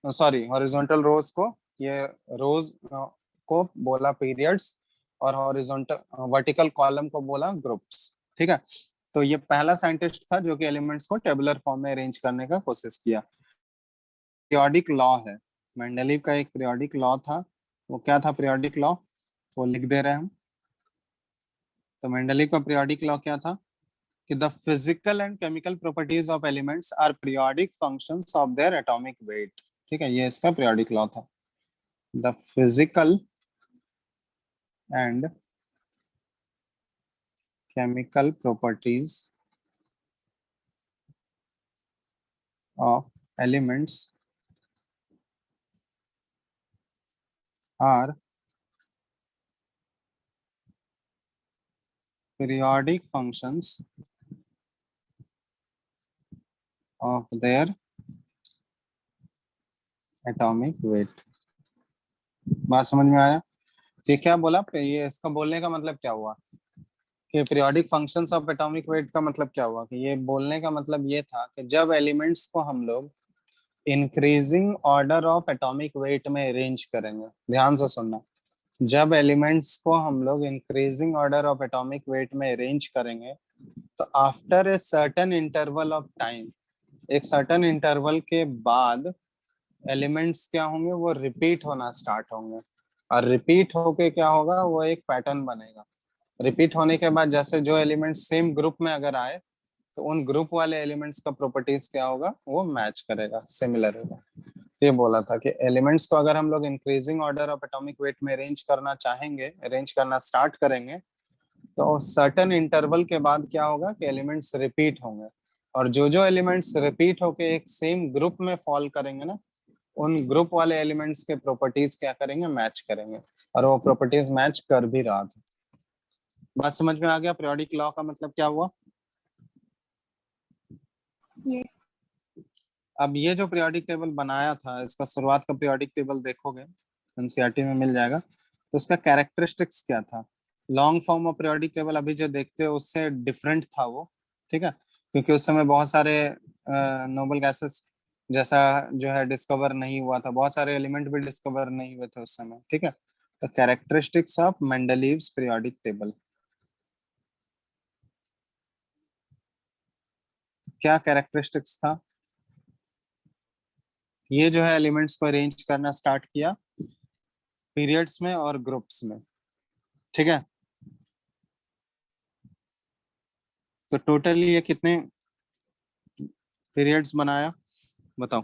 सॉरी हॉरिजॉन्टल रोज को ये रोज को बोला पीरियड्स, और हॉरिजॉन्टल वर्टिकल कॉलम को बोला ग्रुप्स, ठीक है। तो ये पहला साइंटिस्ट था जो कि एलिमेंट्स को टेबुलर फॉर्म में अरेंज करने का कोशिश किया। पीरियोडिक लॉ है, मेंडलीव का एक पीरियोडिक लॉ था। वो क्या था पीरियोडिक लॉ, वो लिख दे रहे हैं हम। तो मेंडलीव का पीरियोडिक लॉ क्या था कि the physical and chemical properties of elements are periodic functions of their atomic weight, ठीक है। ये इसका पीरियोडिक लॉ था। The physical and chemical properties of elements are periodic functions of their atomic weight। बात समझ में आया? ये क्या बोला, ये इसका बोलने का मतलब क्या हुआ कि periodic functions of atomic weight का मतलब क्या हुआ कि ये बोलने का मतलब ये था कि जब एलिमेंट्स को हम लोग increasing order of atomic weight में अरेंज करेंगे, ध्यान से सुनना, जब एलिमेंट्स को हम लोग increasing order of atomic weight में अरेंज करेंगे तो after a certain interval of time, एक सर्टेन इंटरवल के बाद एलिमेंट्स क्या होंगे, वो रिपीट होना स्टार्ट होंगे। और रिपीट होके क्या होगा, वो एक पैटर्न बनेगा। रिपीट होने के बाद जैसे जो एलिमेंट्स सेम ग्रुप में अगर आए तो उन ग्रुप वाले एलिमेंट्स का प्रॉपर्टीज क्या होगा, वो मैच करेगा, सिमिलर होगा। ये बोला था कि एलिमेंट्स को अगर हम लोग increasing order of atomic weight में अरेंज करना चाहेंगे, अरेंज करना स्टार्ट करेंगे, तो सर्टेन इंटरवल के बाद क्या होगा कि एलिमेंट्स रिपीट होंगे। और जो एलिमेंट्स रिपीट होके एक सेम ग्रुप में फॉल करेंगे ना, उन ग्रुप वाले एलिमेंट्स के प्रॉपर्टीज क्या करेंगे, मैच करेंगे। और वो प्रॉपर्टीज मैच कर भी रहा था। बात समझ में आ गया पीरियोडिक लॉ का मतलब क्या हुआ? Yes. अब ये जो पीरियोडिक टेबल बनाया था, इसका शुरुआत का पीरियोडिक टेबल देखोगे एनसीईआरटी में मिल जाएगा। तो उसका कैरेक्टरिस्टिक्स क्या था, long form of periodic table अभी जो देखते हो उससे डिफरेंट था वो, ठीक है, क्योंकि उस समय बहुत सारे नोबल गैसेस जैसा जो है डिस्कवर नहीं हुआ था, बहुत सारे एलिमेंट भी डिस्कवर नहीं हुए थे उस समय, ठीक है। तो characteristics of Mendeleev's periodic table, क्या कैरेक्टरिस्टिक्स था, ये जो है एलिमेंट्स को अरेंज करना स्टार्ट किया पीरियड्स में और ग्रुप्स में, ठीक है। तो टोटल ये कितने पीरियड्स बनाया बताओ।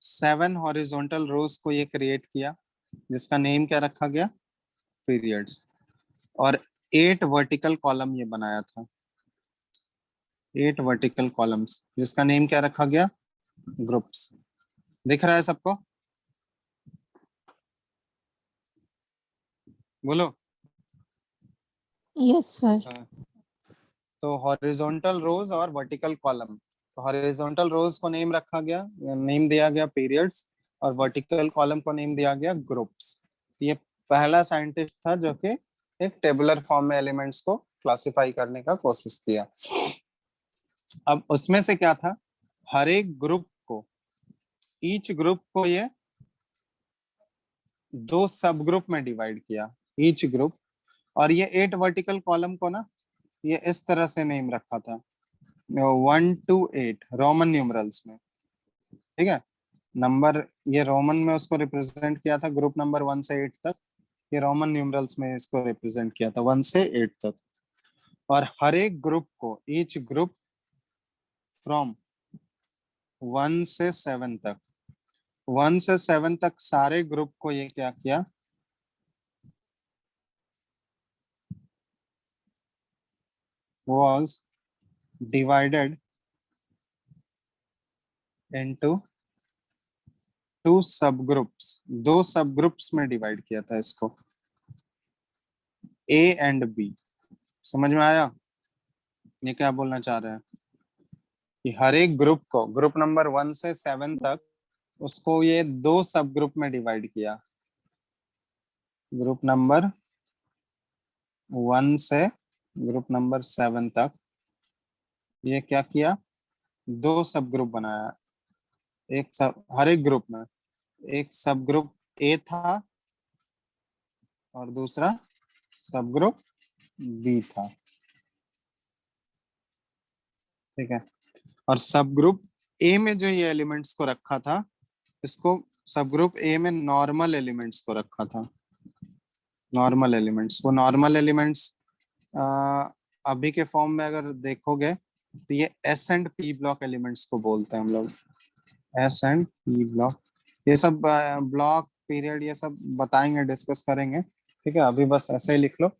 सेवन हॉरिजॉन्टल रोज को ये क्रिएट किया जिसका नेम क्या रखा गया, पीरियड्स, और 8 वर्टिकल कॉलम ये बनाया था, 8 वर्टिकल कॉलम्स जिसका नेम क्या रखा गया, ग्रुप्स। दिख रहा है सबको, बोलो। Yes sir. हाँ। तो हॉरिजॉन्टल रोज और वर्टिकल कॉलम, तो हॉरिजॉन्टल रोज को नेम रखा गया, नेम दिया गया पीरियड्स, और वर्टिकल कॉलम को नेम दिया गया ग्रुप्स। ये पहला साइंटिस्ट था जो कि एक टेबुलर फॉर्म में एलिमेंट्स को क्लासिफाई करने का कोशिश किया। अब उसमें से क्या था, हर एक ग्रुप को, ईच ग्रुप को ये 2 सब ग्रुप में डिवाइड किया, ईच ग्रुप। और ये 8 वर्टिकल कॉलम को ना ये इस तरह से नेम रखा था, 1 to 8 रोमन न्यूमरल्स में, ठीक है। नंबर ये रोमन में उसको रिप्रेजेंट किया था, ग्रुप नंबर 1 से 8 तक, ये रोमन न्यूमरल्स में इसको रिप्रेजेंट किया था 1 से 8 तक। और हर एक ग्रुप को, ईच ग्रुप फ्रॉम 1 से 7 तक, 1 से 7 तक सारे ग्रुप को ये क्या किया, was divided into 2 subgroups, 2 सबग्रुप्स में डिवाइड किया था इसको, A एंड B। समझ में आया ये क्या बोलना चाह रहे हैं, कि हर एक ग्रुप को, ग्रुप नंबर 1 से 7 तक, उसको ये 2 सब ग्रुप में डिवाइड किया, ग्रुप नंबर 1 से ग्रुप नंबर 7 तक ये क्या किया, 2 सब ग्रुप बनाया। एक सब, हर एक ग्रुप में एक सब ग्रुप ए था और दूसरा सब ग्रुप बी था, ठीक है। और सब ग्रुप ए में जो ये एलिमेंट्स को रखा था, इसको सब ग्रुप ए में नॉर्मल एलिमेंट्स को रखा था, नॉर्मल एलिमेंट्स। वो नॉर्मल एलिमेंट्स अभी के फॉर्म में अगर देखोगे तो ये S and P block elements को बोलते हैं हम लोग, एस एंड पी ब्लॉक। ये सब ब्लॉक पीरियड ये सब बताएंगे, डिस्कस करेंगे, ठीक है। अभी बस ऐसे ही लिख लो,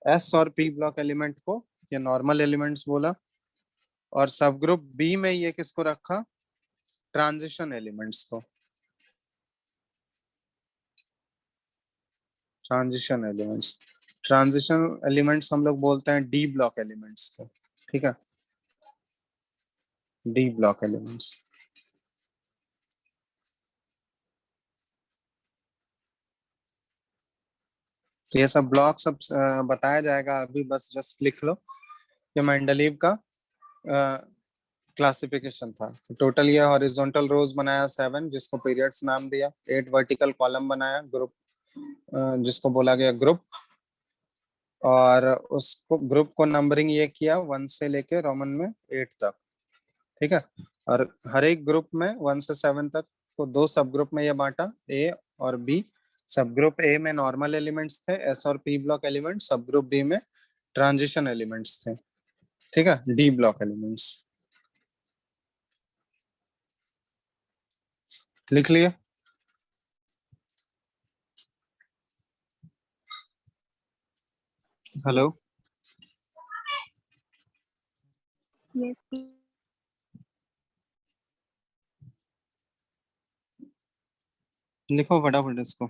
एस और पी ब्लॉक एलिमेंट को ये नॉर्मल एलिमेंट्स बोला, और सब ग्रुप बी में ये किसको रखा, ट्रांजिशन एलिमेंट्स को, ट्रांजिशन एलिमेंट्स। ट्रांजिशन एलिमेंट्स हम लोग बोलते हैं डी ब्लॉक एलिमेंट्स को, ठीक है, डी ब्लॉक एलिमेंट्स। ये सब ब्लॉक सब बताया जाएगा, अभी बस जस्ट लिख लो कि मेंडलीव का क्लासिफिकेशन था। टोटल ये हॉरिजॉन्टल रोज बनाया 7 जिसको पीरियड्स नाम दिया, 8 वर्टिकल कॉलम बनाया, ग्रुप जिसको बोला गया ग्रुप, और उसको ग्रुप को नंबरिंग ये किया 1 से लेके रोमन में 8 तक, ठीक है। और हर एक ग्रुप में 1 से 7 तक को 2 सब ग्रुप में ये बांटा, ए और बी। सब ग्रुप ए में नॉर्मल एलिमेंट्स थे, एस और पी ब्लॉक एलिमेंट्स, सब ग्रुप बी में ट्रांजिशन एलिमेंट्स थे, ठीक है, डी ब्लॉक एलिमेंट्स। लिख लिए, हेलो, Yes. लिखो फटाफट इसको।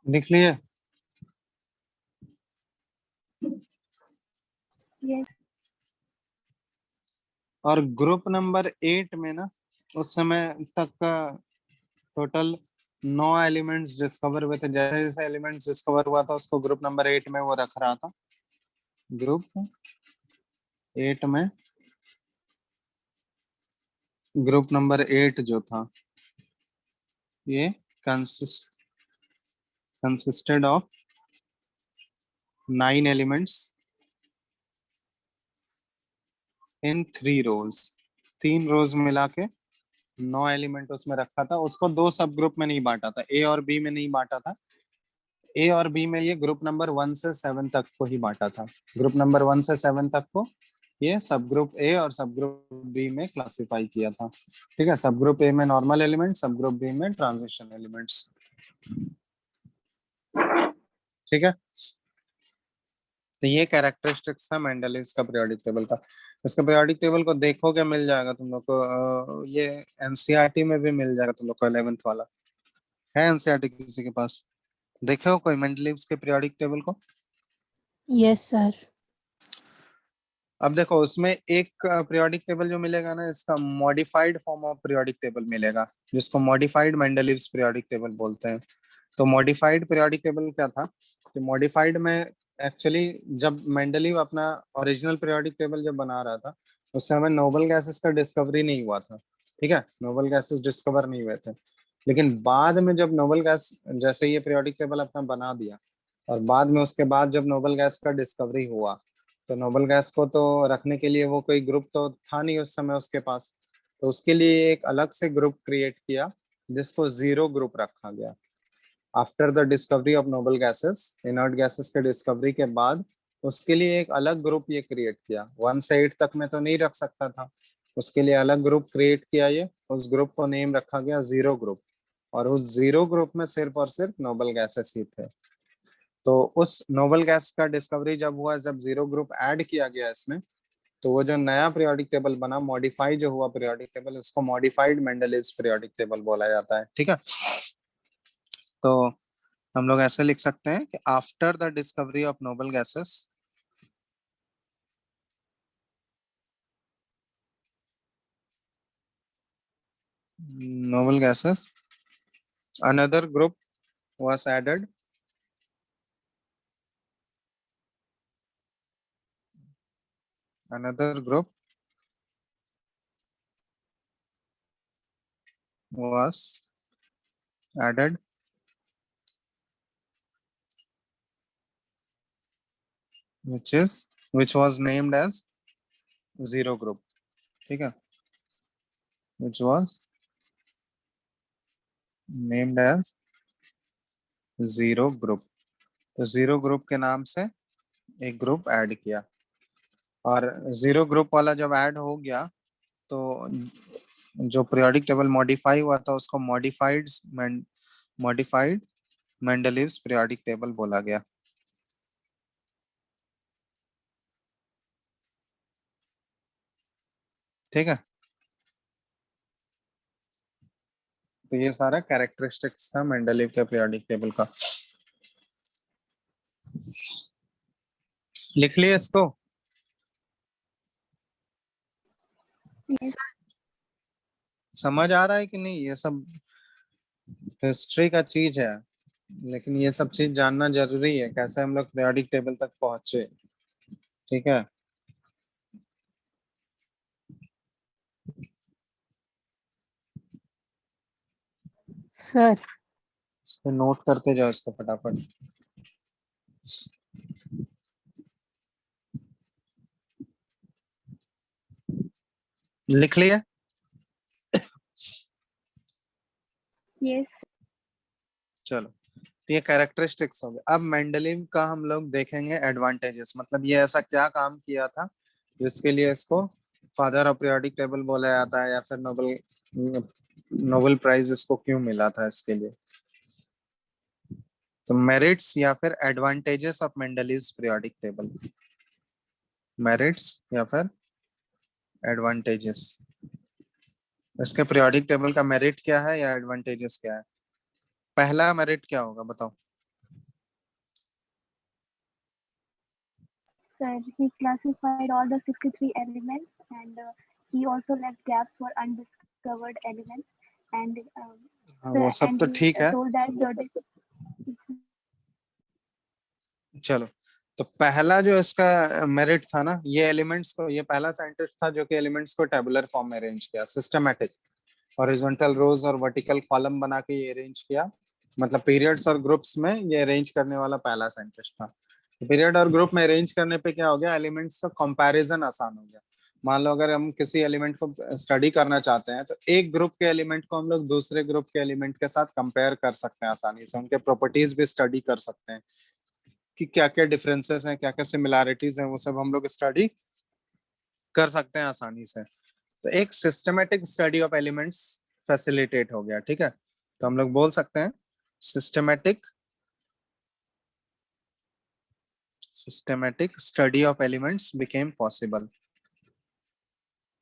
लिख लिए? Yes. और ग्रुप नंबर 8 में ना उस समय तक का टोटल 9 एलिमेंट्स डिस्कवर हुए थे। जैसे जैसे एलिमेंट्स डिस्कवर हुआ था उसको ग्रुप नंबर 8 में वो रख रहा था। ग्रुप 8 में ग्रुप नंबर 8 जो था ये कंसिस्टेड ऑफ 9 एलिमेंट्स इन 3 रोज। 3 रोज मिला के 9 एलिमेंट उसमें रखा था। उसको 2 सब ग्रुप में नहीं बांटा था, ए और बी में नहीं बांटा था। ए और बी में ये ग्रुप नंबर 1 से 7 तक को ही बांटा था। ग्रुप नंबर 1 से 7 तक को ये सब ग्रुप ए और सब ग्रुप बी में क्लासिफाई किया था। ठीक है, सब ग्रुप ए में नॉर्मल एलिमेंट, सब ग्रुप बी में ट्रांजिशन एलिमेंट्स। ठीक है, तो ये कैरेक्टरिस्टिक्स था मेंडलीव्स का पीरियोडिक टेबल का। इसका पीरियोडिक टेबल को देखोगे मिल जाएगा तुम लोग को, ये एनसीईआरटी में भी मिल जाएगा तुम लोग को। 11th वाला है एनसीईआरटी किसी के पास? देखे हो कोई मेंडलीव्स के पीरियोडिक टेबल को? Yes sir. अब देखो उसमें एक पीरियोडिक टेबल जो मिलेगा ना, इसका modified form of periodic table मिलेगा, जिसको मॉडिफाइड मेंडलीव्स पीरियोडिक टेबल बोलते हैं। तो मॉडिफाइड पीरियोडिक टेबल क्या था कि मॉडिफाइड में एक्चुअली जब मेंडलीव अपना ओरिजिनल पीरियोडिक टेबल जब बना रहा था उस समय नोबल गैसेस का डिस्कवरी नहीं हुआ था। ठीक है, नोबल गैसेस डिस्कवर नहीं हुए थे। लेकिन बाद में जब नोबल गैस जैसे ये पीरियोडिक टेबल अपना बना दिया और बाद में उसके बाद जब नोबल गैस का डिस्कवरी हुआ तो नोबल गैस को तो रखने के लिए वो कोई ग्रुप तो था नहीं उस समय उसके पास। तो उसके लिए एक अलग से ग्रुप क्रिएट किया जिसको जीरो ग्रुप रखा गया। After the discovery of noble gases, inert gases के डिस्कवरी के बाद उसके लिए एक अलग ग्रुप ये क्रिएट किया। 1 से 8 तक में तो नहीं रख सकता था, उसके लिए अलग ग्रुप क्रिएट किया ये। उस ग्रुप को नेम रखा गया जीरो ग्रुप, और उस जीरो ग्रुप में सिर्फ और सिर्फ नोबल गैसेस ही थे। तो उस नोबल गैस का डिस्कवरी जब हुआ, जब जीरो ग्रुप ऐड किया गया इसमें, तो वो जो नया पीरियोडिक टेबल बना, मॉडिफाई जो हुआ पीरियोडिक टेबल, उसको मॉडिफाइड मेंडलीव्स पीरियोडिक टेबल बोला जाता है। ठीक है, तो हम लोग ऐसे लिख सकते हैं कि after the discovery of noble gases, another group was added, another group was added which was named as zero group. ठीक है, which was named as zero group। तो जीरो ग्रुप के नाम से एक ग्रुप ऐड किया, और जीरो ग्रुप वाला जब ऐड हो गया तो जो पीरियोडिक टेबल मॉडिफाई हुआ था उसको मॉडिफाइड मेंडलीव्स पीरियोडिक टेबल बोला गया। ठीक है, तो ये सारा कैरेक्टरिस्टिक्स था मेंडलीव के पीरियोडिक टेबल का। लिख लिए इसको? Yes. समझ आ रहा है कि नहीं? ये सब हिस्ट्री का चीज है, लेकिन ये सब चीज जानना जरूरी है, कैसे हम लोग पीरियोडिक टेबल तक पहुंचे। ठीक है, सर इसको नोट करते जाओ इसको फटाफट। लिख लिया? Yes. चलो, तो ये कैरेक्टरिस्टिक्स हो गए। अब मेंडलीव का हम लोग देखेंगे एडवांटेजेस, मतलब ये ऐसा क्या काम किया था जिसके लिए इसको फादर ऑफ पीरियोडिक टेबल बोला जाता है, या फिर नोबेल प्राइज इसको क्यों मिला था इसके लिए। तो मेरिट्स या फिर advantages of Mendeleev's periodic table, merits या फिर एडवांटेजेस। इसके पीरियोडिक टेबल का मेरिट क्या है या एडवांटेजेस क्या है? पहला मेरिट क्या होगा बताओ? sir, he classified all the 63 elements, and he also left gaps for undiscovered elements, and हाँ, वो सब and तो he ठीक है। told that चलो, तो पहला जो इसका मेरिट था ना, ये एलिमेंट्स को, ये पहला साइंटिस्ट था जो कि एलिमेंट्स को टेबुलर फॉर्म में अरेंज किया, सिस्टमैटिक, हॉरिजॉन्टल रोज और वर्टिकल कॉलम बना के ये अरेंज किया, मतलब पीरियड्स और ग्रुप्स में ये अरेंज करने वाला पहला साइंटिस्ट था। तो पीरियड और ग्रुप में अरेंज करने पे क्या हो गया, एलिमेंट्स का कंपैरिजन आसान हो गया। मान लो अगर हम किसी एलिमेंट को स्टडी करना चाहते हैं तो एक ग्रुप के एलिमेंट को हम लोग दूसरे ग्रुप के एलिमेंट के साथ कंपेयर कर सकते हैं आसानी से, उनके प्रॉपर्टीज भी स्टडी कर सकते हैं कि क्या क्या डिफरेंसेस हैं, क्या क्या सिमिलैरिटीज हैं, वो सब हम लोग स्टडी कर सकते हैं आसानी से। तो एक systematic study of elements facilitate हो गया, ठीक है। तो हम लोग बोल सकते हैं systematic study of elements became possible,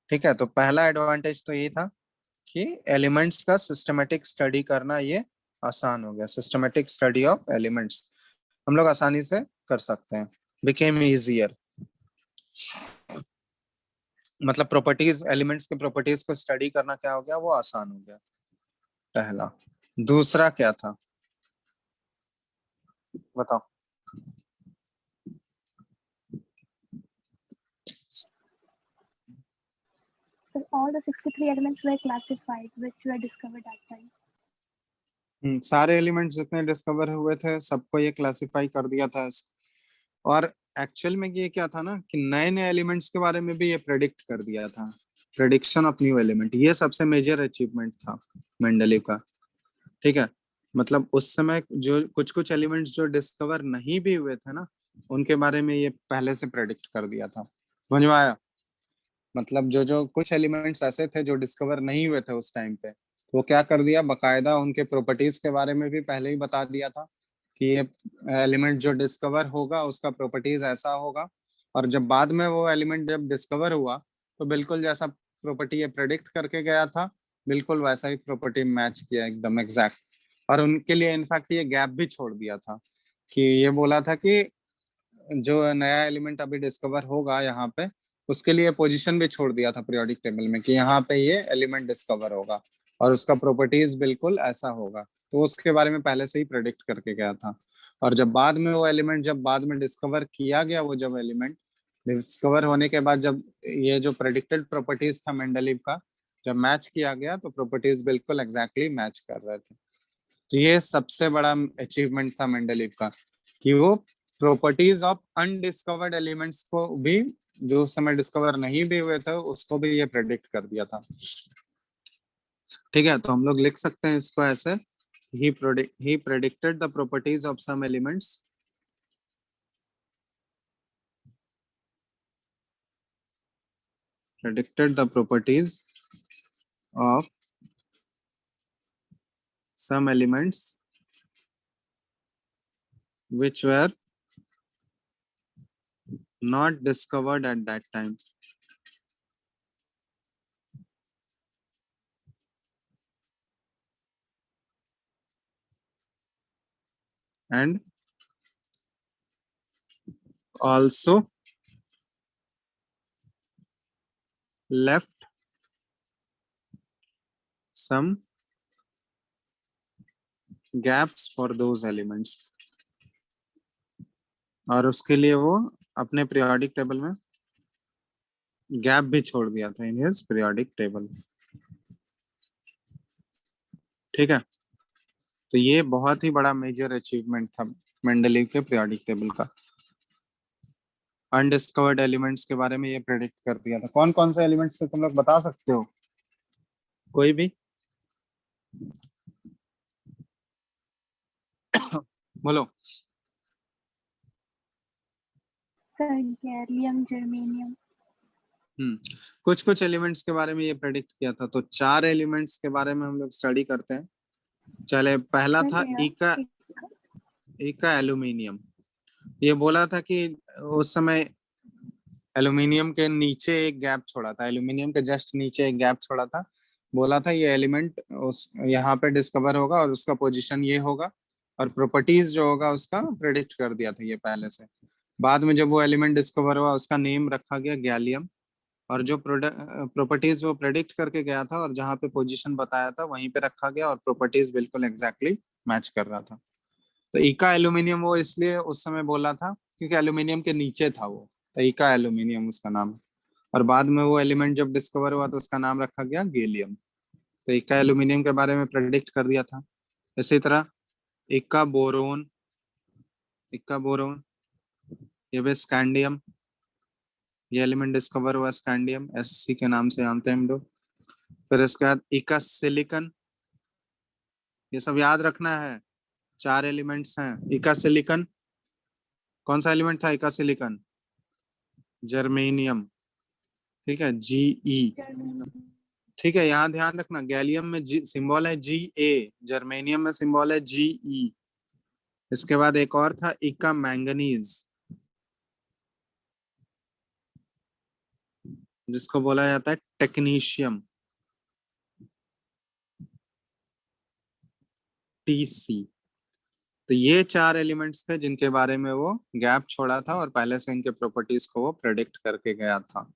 ठीक है। तो पहला एडवांटेज तो ये था कि एलिमेंट्स का सिस्टमेटिक स्टडी करना ये आसान हो गया, सिस्टमेटिक स्टडी ऑफ एलिमेंट्स हम लोग आसानी से कर सकते हैं, बिकेम इजियर, मतलब प्रॉपर्टीज, एलिमेंट्स के प्रॉपर्टीज को स्टडी करना क्या हो गया, वो आसान हो गया, पहला। दूसरा क्या था बताओ। so all the 63 elements were classified, which were discovered that time. सारे एलिमेंट्स जितने डिस्कवर हुए थे सबको ये क्लासिफाई कर दिया था। और एक्चुअल में ये क्या था ना कि नए नए एलिमेंट्स के बारे में भी ये प्रेडिक्ट कर दिया था, प्रेडिक्शन ऑफ न्यू एलिमेंट, ये सबसे मेजर अचीवमेंट था मेंडलीव का, ठीक है। मतलब उस समय जो कुछ कुछ एलिमेंट्स जो डिस्कवर नहीं भी हुए थे ना, उनके बारे में ये पहले से प्रेडिक्ट कर दिया था, समझ में आया। मतलब जो जो कुछ एलिमेंट्स ऐसे थे जो डिस्कवर नहीं हुए थे उस टाइम पे, वो क्या कर दिया, बकायदा उनके प्रॉपर्टीज के बारे में भी पहले ही बता दिया था कि ये एलिमेंट जो डिस्कवर होगा उसका प्रॉपर्टीज ऐसा होगा। और जब बाद में वो एलिमेंट जब डिस्कवर हुआ तो बिल्कुल जैसा प्रॉपर्टी ये प्रेडिक्ट करके गया था, बिल्कुल वैसा ही प्रॉपर्टी मैच किया, एकदम एग्जैक्ट। और उनके लिए इनफैक्ट ये गैप भी छोड़ दिया था कि ये बोला था कि जो नया एलिमेंट अभी डिस्कवर होगा यहाँ पे, उसके लिए पोजीशन भी छोड़ दिया था पीरियोडिक टेबल में कि यहाँ पे ये एलिमेंट डिस्कवर होगा और उसका प्रॉपर्टीज बिल्कुल ऐसा होगा, तो उसके बारे में पहले से ही प्रेडिक्ट करके गया था। और जब बाद में वो एलिमेंट जब बाद में डिस्कवर किया गया, वो जब एलिमेंट डिस्कवर होने के बाद जब ये जो प्रेडिक्टेड प्रॉपर्टीज था मेंडलीव का जब मैच किया गया, तो प्रॉपर्टीज बिल्कुल एग्जैक्टली मैच कर रहे थे। तो ये सबसे बड़ा अचीवमेंट था मेंडलीव का कि वो प्रॉपर्टीज ऑफ अनडिस्कवर्ड एलिमेंट्स को भी, जो उस समय डिस्कवर नहीं भी हुए थे, उसको भी ये प्रेडिक्ट कर दिया था, ठीक है। तो हम लोग लिख सकते हैं इसको ऐसे, he predicted the properties of some elements which were not discovered at that time. And also left some gaps for those elements. और उसके लिए वो अपने पीरियोडिक टेबल में गैप भी छोड़ दिया था इन हिज पीरियोडिक टेबल, ठीक है। तो ये बहुत ही बड़ा मेजर अचीवमेंट था मेंडलीव के पीरियोडिक टेबल का, अनडिस्कवर्ड एलिमेंट्स के बारे में ये प्रेडिक्ट कर दिया था। कौन कौन से एलिमेंट्स से तुम लोग बता सकते हो, कोई भी बोलो। Gallium, germanium. कुछ कुछ एलिमेंट्स के बारे में ये प्रेडिक्ट किया था। तो 4 एलिमेंट्स के बारे में हम लोग स्टडी करते हैं। चले, पहला था इका एल्यूमिनियम। ये बोला था कि उस समय एल्यूमिनियम के नीचे एक गैप छोड़ा था, एल्यूमिनियम के जस्ट नीचे एक गैप छोड़ा था, बोला था ये एलिमेंट उस यहाँ पे डिस्कवर होगा और उसका पोजीशन ये होगा और प्रॉपर्टीज जो होगा उसका प्रेडिक्ट कर दिया था ये पहले से। बाद में जब वो एलिमेंट डिस्कवर हुआ उसका नेम रखा गया गैलियम, और जो प्रॉपर्टीज वो प्रेडिक्ट करके गया था और जहाँ पे पोजीशन बताया था वहीं पे रखा गया, और प्रॉपर्टीज बिल्कुल एग्जैक्टली मैच कर रहा था। तो इका एल्यूमिनियम वो इसलिए उस समय बोला था क्योंकि एल्यूमिनियम के नीचे था वो, तो इका एल्यूमिनियम उसका नाम है। और बाद में वो एलिमेंट जब डिस्कवर हुआ तो उसका नाम रखा गया गैलियम। तो इका एल्यूमिनियम के बारे में प्रेडिक्ट कर दिया था। इसी तरह इका बोरोन, इका बोरोन, ये भी स्कैंडियम, ये एलिमेंट डिस्कवर हुआ स्कैंडियम, एससी के नाम से जानते हैं हम लोग। फिर इसके बाद इका सिलिकन, ये सब याद रखना है, 4 एलिमेंट्स हैं। इका सिलिकन, कौन सा एलिमेंट था इका सिलिकन? जर्मेनियम, ठीक है, Ge। ठीक है, यहाँ ध्यान रखना, गैलियम में सिंबल है Ga, जर्मेनियम में सिंबल है Ge। इसके बाद एक और था इका मैंगनीज, जिसको बोला जाता है टेक्नीशियम, Tc। तो ये 4 एलिमेंट्स थे जिनके बारे में वो गैप छोड़ा था और पहले से इनके प्रॉपर्टीज को वो प्रेडिक्ट करके गया था।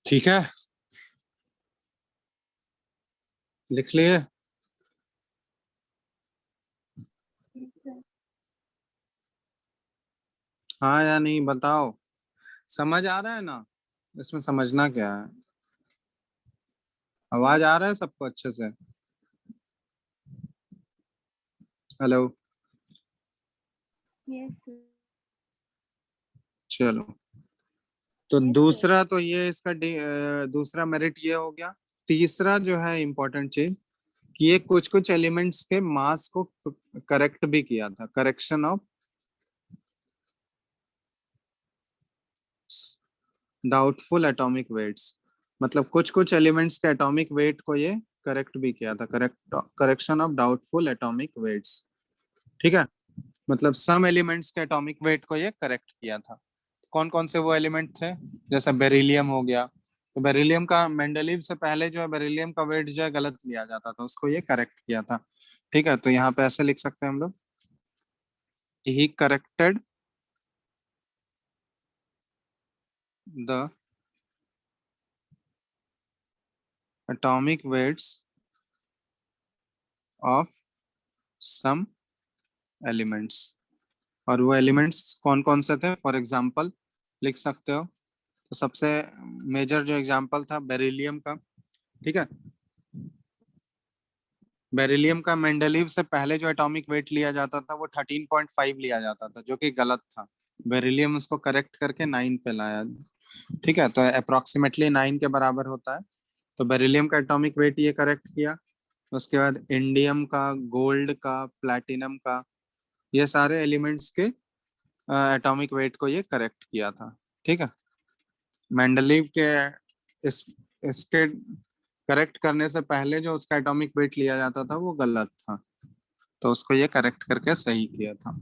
ठीक है, लिख लिए? हाँ या नहीं बताओ, समझ आ रहा है ना? इसमें समझना क्या है? आवाज आ रहा है सबको अच्छे से? हेलो? Yes, sir. चलो, तो Yes, sir. दूसरा तो ये इसका दूसरा मेरिट ये हो गया। तीसरा जो है इम्पोर्टेंट चीज, कि ये कुछ कुछ एलिमेंट्स के मास को करेक्ट भी किया था, correction of doubtful atomic weights. मतलब कुछ कुछ एलिमेंट्स के एटॉमिक वेट को ये करेक्ट भी किया था, correction of doubtful atomic weights. ठीक है, मतलब सम एलिमेंट्स के एटॉमिक वेट को ये करेक्ट किया था। कौन कौन से वो एलिमेंट थे? जैसे बेरिलियम हो गया, तो बेरिलियम का मेंडलीव से पहले जो है बेरिलियम का वेट जो है गलत लिया जाता था, उसको ये करेक्ट किया था। ठीक है, तो यहाँ पे ऐसे लिख सकते हैं हम लोग, he corrected the atomic weights of some elements. और वो एलिमेंट्स कौन कौन से थे फॉर एग्जांपल लिख सकते हो। तो सबसे मेजर जो एग्जांपल था बेरिलियम का। ठीक है, बेरिलियम का मेंडलीव से पहले जो एटॉमिक वेट लिया जाता था वो 13.5 लिया जाता था, जो कि गलत था। बेरिलियम उसको करेक्ट करके 9 पे लाया। ठीक है, तो अप्रोक्सीमेटली 9 के बराबर होता है। तो बेरिलियम का एटॉमिक वेट ये करेक्ट किया। उसके बाद इंडियम का, गोल्ड का, प्लैटिनम का, ये सारे एलिमेंट्स के एटॉमिक वेट को ये करेक्ट किया था। ठीक है, मेंडलीव के इस इसके करेक्ट करने से पहले जो उसका एटॉमिक वेट लिया जाता था वो गलत था, तो उसको ये करेक्ट करके सही किया था।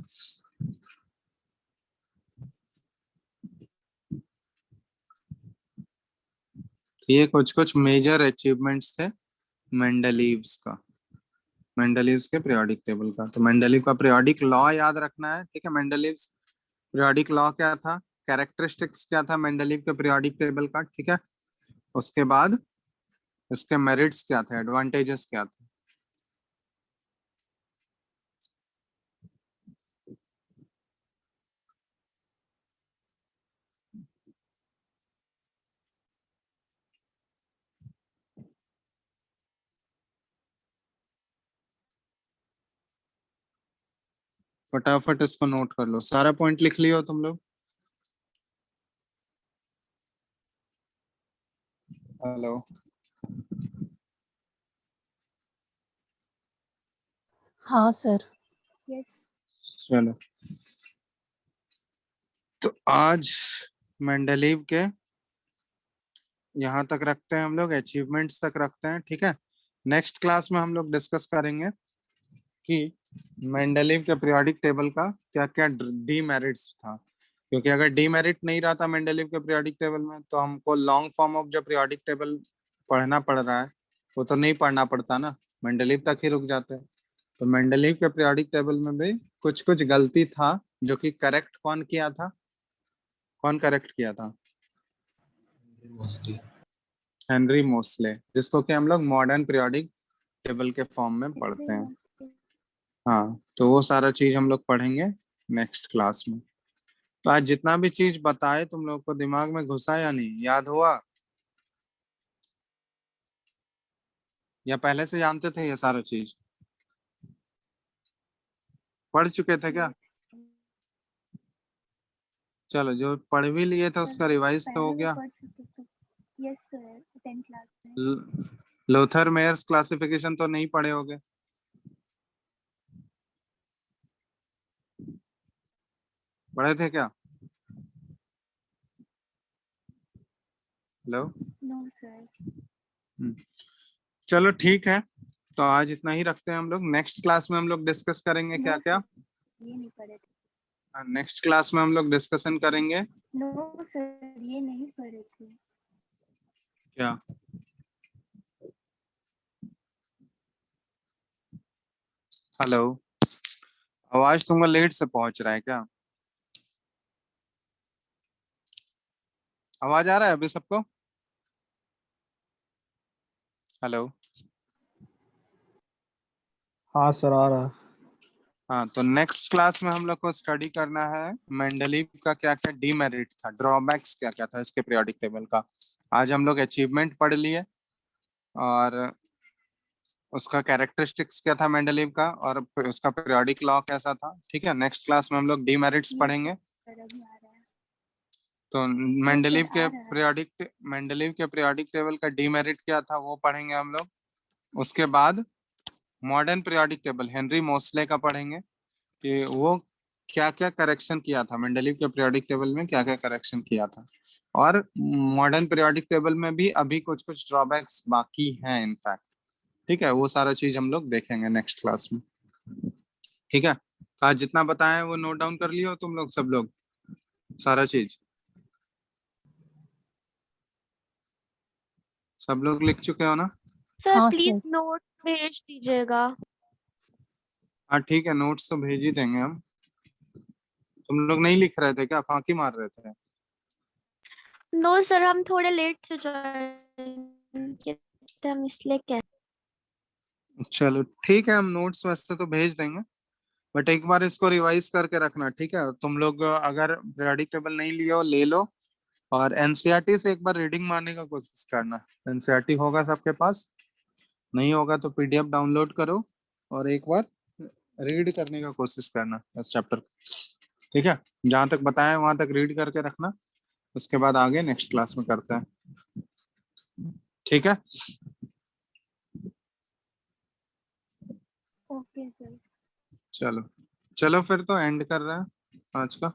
तो ये कुछ कुछ मेजर अचीवमेंट्स थे मेंडलीव्स का, मेंडलीव्स के पीरियोडिक टेबल का। तो मेंडलीव का पीरियोडिक लॉ याद रखना है। ठीक है, मेंडलीव्स पीरियोडिक लॉ क्या था, कैरेक्टरिस्टिक्स क्या था मेंडलीव के पीरियोडिक टेबल का। ठीक है, उसके बाद इसके मेरिट्स क्या थे, एडवांटेजेस क्या थे। फटाफट इसको नोट कर लो, सारा पॉइंट लिख लियो तुम लोग। हेलो, हाँ सर। Yes. चलो तो आज मेंडलीव के यहाँ तक रखते हैं, हम लोग अचीवमेंट्स तक रखते हैं, ठीक है। नेक्स्ट क्लास में हम लोग डिस्कस करेंगे कि मेंडलीव के पीरियोडिक टेबल का क्या क्या डीमेरिट्स था, क्योंकि अगर डीमेरिट नहीं रहा था मेंडलीव के पीरियोडिक टेबल में तो हमको लॉन्ग फॉर्म ऑफ जो पीरियोडिक टेबल पढ़ना पड़ रहा है वो तो नहीं पढ़ना पड़ता ना, मेंडलीव तक ही रुक जाते हैं। तो मेंडलीव के पीरियोडिक टेबल में भी कुछ कुछ गलती था जो कि करेक्ट कौन किया था, कौन करेक्ट किया था? मोस्टली हेनरी मोस्ले, जिसको कि हम लोग मॉडर्न पीरियोडिक टेबल के फॉर्म में पढ़ते हैं। Henry हाँ, तो वो सारा चीज हम लोग पढ़ेंगे नेक्स्ट क्लास में। तो आज जितना भी चीज बताए तुम लोग को दिमाग में घुसा या नहीं, याद हुआ या पहले से जानते थे ये सारा चीज, पढ़ चुके थे क्या? चलो, जो पढ़ भी लिए थे उसका रिवाइज तो हो पहले गया। पढ़ चुके थे। Yes sir, 10th class में. लोथर मेयर्स क्लासिफिकेशन तो नहीं पढ़े होगे? पढ़े थे क्या? हेलो। No sir. चलो ठीक है, तो आज इतना ही रखते हैं हम लोग। नेक्स्ट क्लास में हम लोग डिस्कस करेंगे क्या No क्या, sir, ये नहीं पढ़े थे. नेक्स्ट क्लास में हम लोग डिस्कशन करेंगे No sir, ये नहीं पढ़े थे. क्या। हेलो, आवाज तुमको लेट से पहुंच रहा है क्या? आवाज आ रहा है अभी सबको? हेलो। हाँ सर आ रहा है। हाँ, तो नेक्स्ट क्लास में हम लोग को स्टडी करना है मेंडलीव का क्या क्या डीमेरिट था, ड्रॉबैक्स क्या क्या था इसके पीरियोडिक टेबल का। आज हम लोग अचीवमेंट पढ़ लिए और उसका कैरेक्टरिस्टिक्स क्या था मेंडलीव का, और फिर उसका पीरियोडिक लॉ कैसा था, ठीक है। नेक्स्ट क्लास में हम लोग डीमेरिट्स Yes पढ़ेंगे। sir, अभी आ रहा है. तो Yes sir, आ रहा है. मेंडलीव के पीरियोडिक टेबल का डीमेरिट क्या था वो पढ़ेंगे हम लोग। उसके बाद modern periodic table Henry Moseley का पढ़ेंगे कि वो क्या क्या करेक्शन किया था, मेंडलीव के पीरियोडिक टेबल में क्या क्या करेक्शन किया था। और मॉडर्न पीरियोडिक टेबल में भी अभी कुछ कुछ ड्रॉबैक्स बाकी हैं इनफैक्ट, ठीक है। वो सारा चीज हम लोग देखेंगे नेक्स्ट क्लास में, ठीक है। तो आज जितना बताया वो नोट डाउन कर लियो तुम लोग, सब लोग सारा चीज सब लोग लिख चुके हो ना? सर हाँ प्लीज सर। नोट भेज दीजिएगा। हाँ ठीक है, नोट्स तो भेज ही देंगे हम। तुम लोग नहीं लिख रहे थे क्या, फांकी मार रहे थे? नो सर, हम थोड़े लेट से ज्वाइन किए थे, हम इसलिए कह। चलो ठीक है, हम नोट्स वैसे तो भेज देंगे, बट एक बार इसको रिवाइज करके रखना, ठीक है। तुम लोग अगर पीरियोडिक टेबल नहीं लिए हो ले लो, और एनसीईआरटी से एक बार रीडिंग मारने का कोशिश करना। एनसीईआरटी होगा सबके पास, नहीं होगा तो पीडीएफ डाउनलोड करो और एक बार रीड करने का कोशिश करना इस चैप्टर, ठीक है। जहां तक बताया वहां तक रीड करके रखना, उसके बाद आगे नेक्स्ट क्लास में करते हैं, ठीक है। Okay sir. चलो चलो फिर तो एंड कर रहे हैं आज का।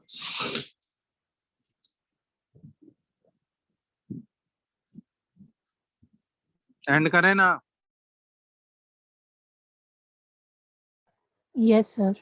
एंड करें ना? Yes sir.